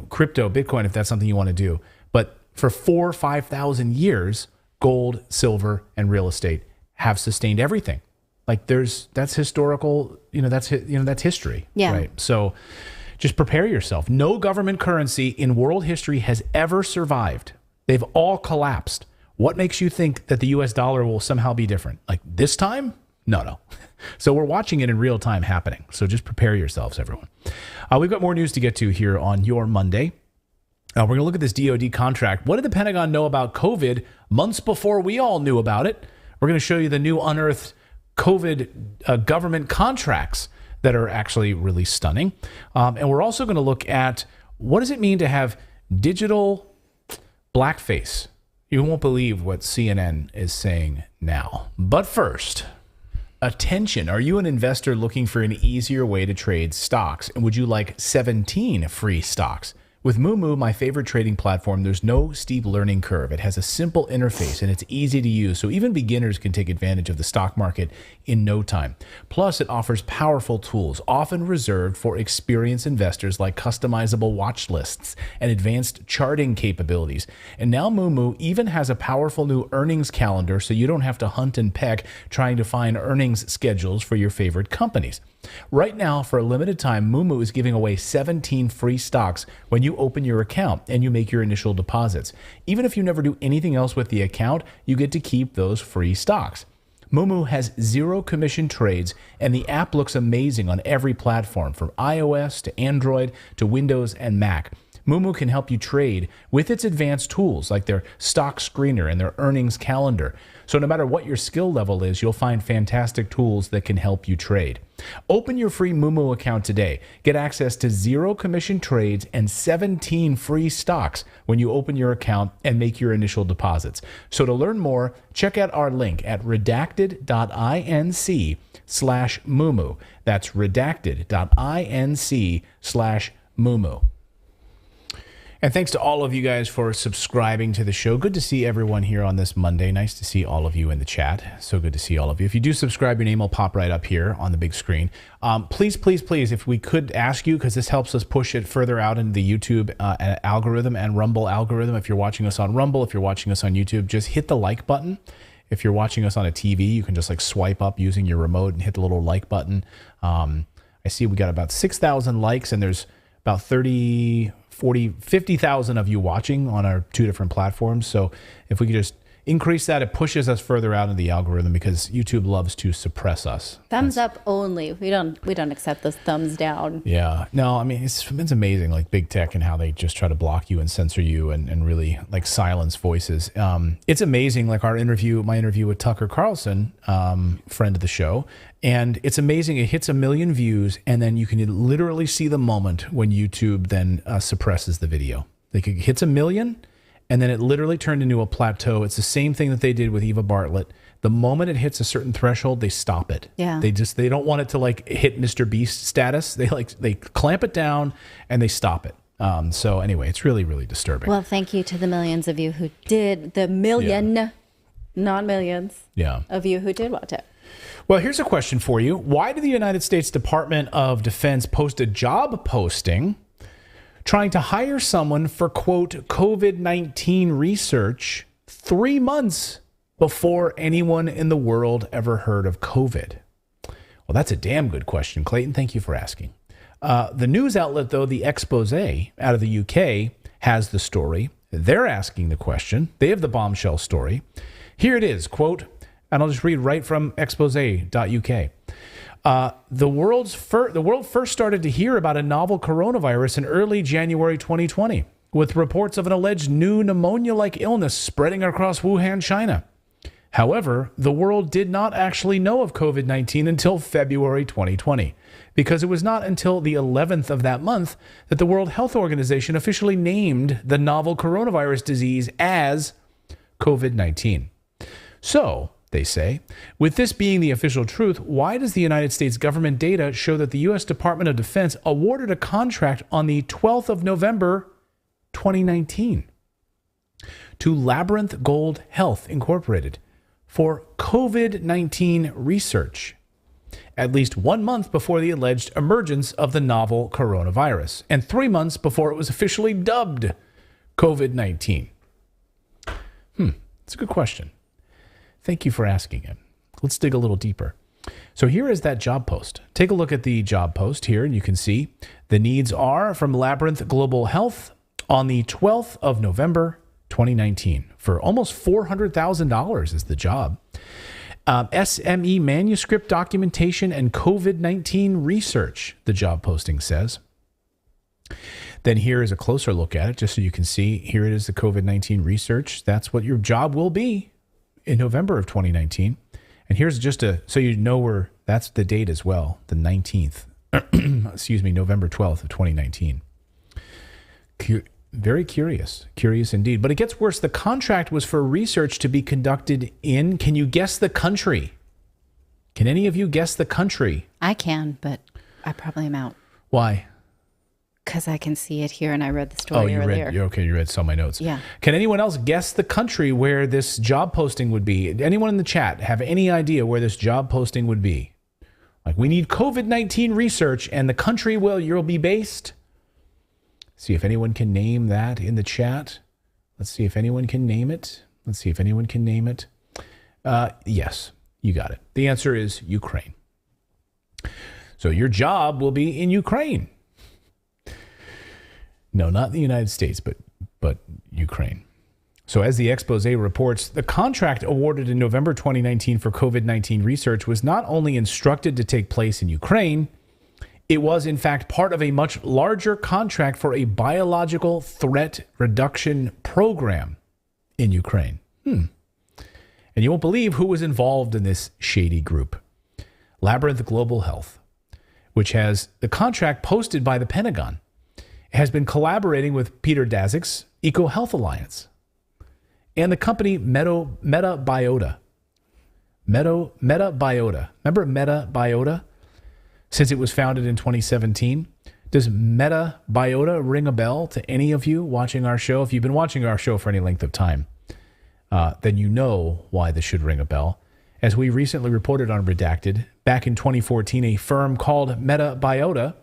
crypto, Bitcoin, if that's something you want to do. But for 4,000 or 5,000 years, gold, silver, and real estate have sustained everything. Like that's historical, that's history. Yeah. Right. So just prepare yourself. No government currency in world history has ever survived. They've all collapsed. What makes you think that the US dollar will somehow be different? Like this time? No. So we're watching it in real time happening. So just prepare yourselves, everyone. We've got more news to get to here on your Monday. We're going to look at this DOD contract. What did the Pentagon know about COVID months before we all knew about it? We're going to show you the new unearthed COVID government contracts that are actually really stunning. And we're also going to look at what does it mean to have digital blackface. You won't believe what CNN is saying now. But first, attention. Are you an investor looking for an easier way to trade stocks? And would you like 17 free stocks? With Moomoo, my favorite trading platform, there's no steep learning curve. It has a simple interface and it's easy to use, so even beginners can take advantage of the stock market in no time. Plus, it offers powerful tools, often reserved for experienced investors, like customizable watch lists and advanced charting capabilities. And now Moomoo even has a powerful new earnings calendar, so you don't have to hunt and peck trying to find earnings schedules for your favorite companies. Right now, for a limited time, Moomoo is giving away 17 free stocks when you open your account and you make your initial deposits. Even if you never do anything else with the account, you get to keep those free stocks. Moomoo has zero commission trades, and the app looks amazing on every platform, from iOS to Android to Windows and Mac. Moomoo can help you trade with its advanced tools like their stock screener and their earnings calendar. So no matter what your skill level is, you'll find fantastic tools that can help you trade. Open your free Moomoo account today. Get access to zero commission trades and 17 free stocks when you open your account and make your initial deposits. So to learn more, check out our link at redacted.inc/Moomoo. That's redacted.inc/Moomoo. And thanks to all of you guys for subscribing to the show. Good to see everyone here on this Monday. Nice to see all of you in the chat. So good to see all of you. If you do subscribe, your name will pop right up here on the big screen. Please, if we could ask you, because this helps us push it further out into the YouTube algorithm and Rumble algorithm. If you're watching us on Rumble, if you're watching us on YouTube, just hit the like button. If you're watching us on a TV, you can just like swipe up using your remote and hit the little like button. I see we got about 6,000 likes, and there's about 50,000 of you watching on our two different platforms. So if we could just increase that, it pushes us further out in the algorithm, because YouTube loves to suppress us. Thumbs up only. We don't accept those thumbs down. Yeah. No, I mean, it's amazing, like big tech and how they just try to block you and censor you and really like silence voices. It's amazing, like my interview with Tucker Carlson, friend of the show. And it's amazing. It hits 1 million views, and then you can literally see the moment when YouTube then suppresses the video. Like it hits 1 million, and then it literally turned into a plateau. It's the same thing that they did with Eva Bartlett. The moment it hits a certain threshold, they stop it. Yeah. They don't want it to like hit Mr. Beast status. They clamp it down and they stop it. So anyway, it's really, really disturbing. Well, thank you to the millions of you who did, the million, not millions of you who did watch it. Well, here's a question for you. Why did the United States Department of Defense post a job posting trying to hire someone for, quote, COVID-19 research 3 months before anyone in the world ever heard of COVID? Well, that's a damn good question, Clayton. Thank you for asking. The news outlet, though, the Expose out of the UK, has the story. They're asking the question. They have the bombshell story. Here it is, quote, and I'll just read right from expose.uk. The world first started to hear about a novel coronavirus in early January 2020, with reports of an alleged new pneumonia-like illness spreading across Wuhan, China. However, the world did not actually know of COVID-19 until February 2020, because it was not until the 11th of that month that the World Health Organization officially named the novel coronavirus disease as COVID-19. So, they say, with this being the official truth, why does the United States government data show that the U.S. Department of Defense awarded a contract on the 12th of November 2019 to Labyrinth Gold Health Incorporated for COVID-19 research, at least 1 month before the alleged emergence of the novel coronavirus, and 3 months before it was officially dubbed COVID-19? It's a good question. Thank you for asking it. Let's dig a little deeper. So here is that job post. Take a look at the job post here, and you can see the needs are from Labyrinth Global Health on the 12th of November, 2019, for almost $400,000 is the job. SME manuscript documentation and COVID-19 research, the job posting says. Then here is a closer look at it, just so you can see. Here it is, the COVID-19 research. That's what your job will be in November of 2019. And here's just so you know where, that's the date as well, the 19th, November 12th of 2019. Very curious indeed. But it gets worse. The contract was for research to be conducted in, can you guess the country? Can any of you guess the country? I can, but I probably am out. Why? Because I can see it here, and I read the story earlier. You read some of my notes. Yeah. Can anyone else guess the country where this job posting would be? Anyone in the chat have any idea where this job posting would be? Like, we need COVID-19 research, and the country where you'll be based? See if anyone can name that in the chat. Let's see if anyone can name it. Yes, you got it. The answer is Ukraine. So your job will be in Ukraine. No, not the United States, but Ukraine. So as the expose reports, the contract awarded in November 2019 for COVID-19 research was not only instructed to take place in Ukraine, it was in fact part of a much larger contract for a biological threat reduction program in Ukraine. And you won't believe who was involved in this shady group. Labyrinth Global Health, which has the contract posted by the Pentagon, has been collaborating with Peter Daszak's EcoHealth Alliance and the company MetaBiota. MetaBiota. Remember MetaBiota? Since it was founded in 2017. Does MetaBiota ring a bell to any of you watching our show? If you've been watching our show for any length of time, then you know why this should ring a bell. As we recently reported on Redacted, back in 2014, a firm called MetaBiota,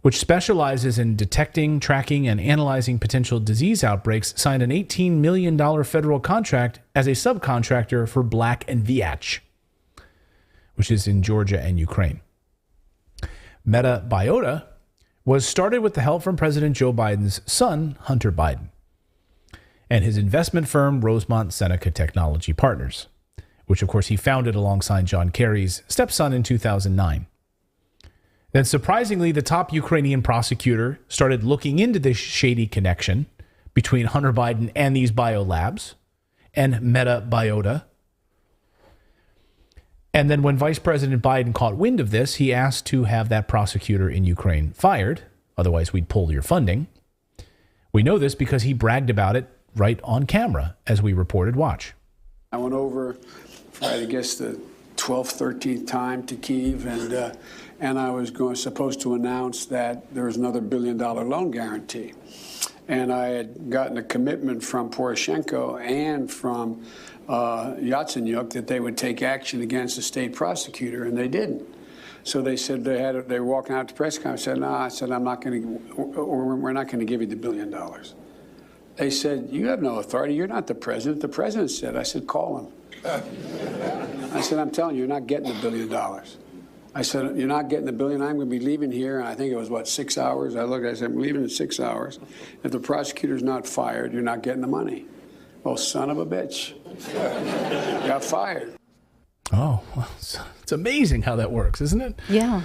which specializes in detecting, tracking, and analyzing potential disease outbreaks, signed an $18 million federal contract as a subcontractor for Black & Veatch, which is in Georgia and Ukraine. MetaBiota was started with the help from President Joe Biden's son, Hunter Biden, and his investment firm, Rosemont Seneca Technology Partners, which of course he founded alongside John Kerry's stepson in 2009. Then surprisingly, the top Ukrainian prosecutor started looking into this shady connection between Hunter Biden and these biolabs and MetaBiota. And then when Vice President Biden caught wind of this, he asked to have that prosecutor in Ukraine fired. Otherwise, we'd pull your funding. We know this because he bragged about it right on camera as we reported. Watch. I went over for, I guess, the 12th, 13th time to Kyiv, and I was supposed to announce that there was another $1 billion loan guarantee. And I had gotten a commitment from Poroshenko and from Yatsenyuk that they would take action against the state prosecutor, and they didn't. So they said they were walking out to press conference. I said, no, I said, I'm not going to, we're not going to give you the $1 billion. They said, you have no authority. You're not the president. The president said. I said, call him. I said, I'm telling you, you're not getting the $1 billion. I said, you're not getting the $1 billion. I'm going to be leaving here. And I think it was, 6 hours? I said, I'm leaving in 6 hours. If the prosecutor's not fired, you're not getting the money. Well, son of a bitch. Got fired. Oh, well, it's amazing how that works, isn't it? Yeah.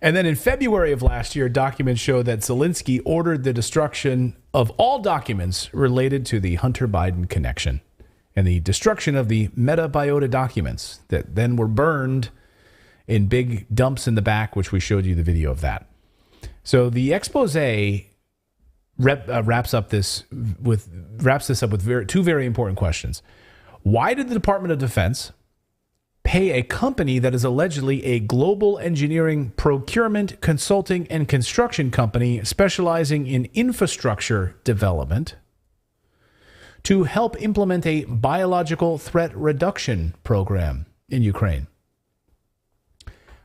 And then in February of last year, documents show that Zelensky ordered the destruction of all documents related to the Hunter Biden connection and the destruction of the metabiota documents that then were burned in big dumps in the back, which we showed you the video of that. So the expose wraps this up with two very important questions. Why did the Department of Defense pay a company that is allegedly a global engineering, procurement, consulting, and construction company specializing in infrastructure development to help implement a biological threat reduction program in Ukraine?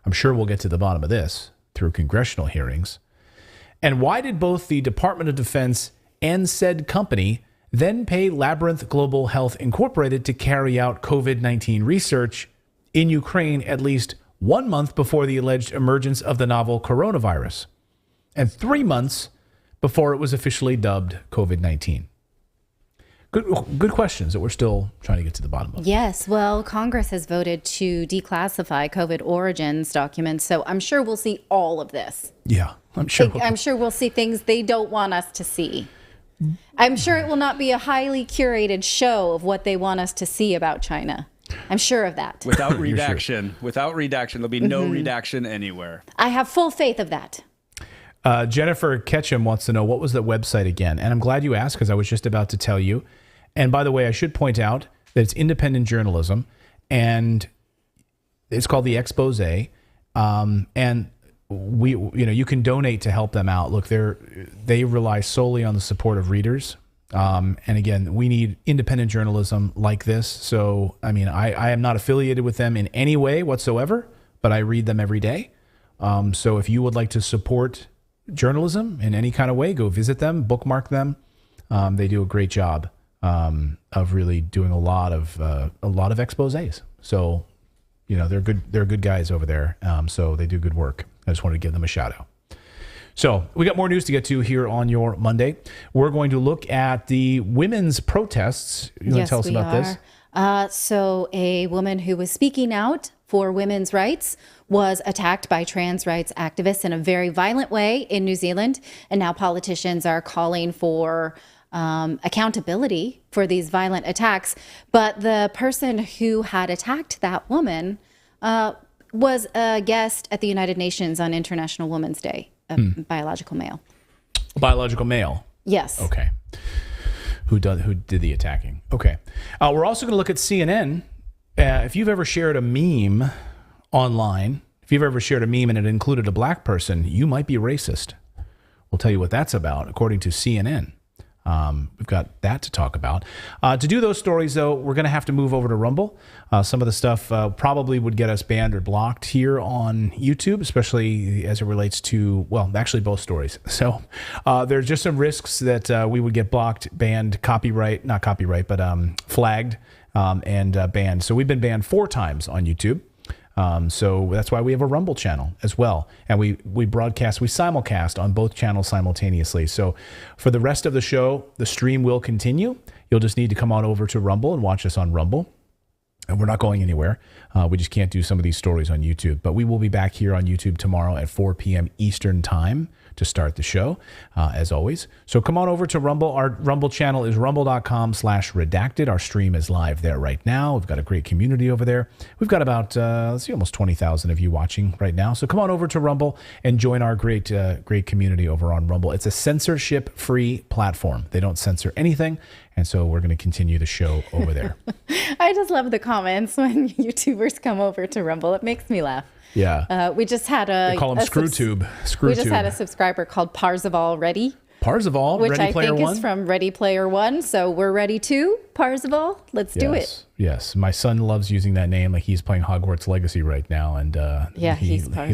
I'm sure we'll get to the bottom of this through congressional hearings. And why did both the Department of Defense and said company then pay Labyrinth Global Health Incorporated to carry out COVID-19 research in Ukraine at least 1 month before the alleged emergence of the novel coronavirus and 3 months before it was officially dubbed COVID-19? Good questions that we're still trying to get to the bottom of. Yes, well, Congress has voted to declassify COVID origins documents, so I'm sure we'll see all of this. Yeah, I'm sure. I'm sure we'll see things they don't want us to see. I'm sure it will not be a highly curated show of what they want us to see about China. I'm sure of that. Without redaction, there'll be no redaction anywhere. I have full faith of that. Jennifer Ketchum wants to know, what was the website again? And I'm glad you asked, because I was just about to tell you. And by the way, I should point out that it's independent journalism, and it's called The Expose. And you can donate to help them out. Look, they rely solely on the support of readers. And again, we need independent journalism like this. So, I mean, I am not affiliated with them in any way whatsoever, but I read them every day. So if you would like to support journalism in any kind of way, go visit them, bookmark them. They do a great job of really doing a lot of exposés. So, they're good guys over there. So they do good work. I just wanted to give them a shout out. So we got more news to get to here on your Monday. We're going to look at the women's protests. You want to tell us about this? So a woman who was speaking out for women's rights was attacked by trans rights activists in a very violent way in New Zealand. And now politicians are calling for accountability for these violent attacks. But the person who had attacked that woman was a guest at the United Nations on International Women's Day. Biological male. Biological male? Yes. Okay. Who did the attacking? Okay. We're also going to look at CNN. If you've ever shared a meme online, if you've ever shared a meme and it included a black person, you might be racist. We'll tell you what that's about, according to CNN. We've got that to talk about. To do those stories, though, we're going to have to move over to Rumble. Some of the stuff probably would get us banned or blocked here on YouTube, especially as it relates to, well, actually both stories. So there's just some risks that we would get blocked, banned, not copyright, but flagged and banned. So we've been banned 4 times on YouTube. So that's why we have a Rumble channel as well. And we simulcast on both channels simultaneously. So for the rest of the show, the stream will continue. You'll just need to come on over to Rumble and watch us on Rumble. And we're not going anywhere. We just can't do some of these stories on YouTube. But we will be back here on YouTube tomorrow at 4 p.m. Eastern Time to start the show, as always. So come on over to Rumble. Our Rumble channel is rumble.com/redacted. Our stream is live there right now. We've got a great community over there. We've got about, almost 20,000 of you watching right now. So come on over to Rumble and join our great community over on Rumble. It's a censorship-free platform. They don't censor anything, And so we're going to continue the show over there. I just love the comments when YouTubers come over to Rumble. It makes me laugh. Yeah. We just had They call them ScrewTube. We just had a subscriber called Parzival Ready. Parzival, which Ready Player I think One? is from Ready Player One. So we're ready too, Parzival. Let's do it. Yes. My son loves using that name. Like he's playing Hogwarts Legacy right now. And he's he Parzival.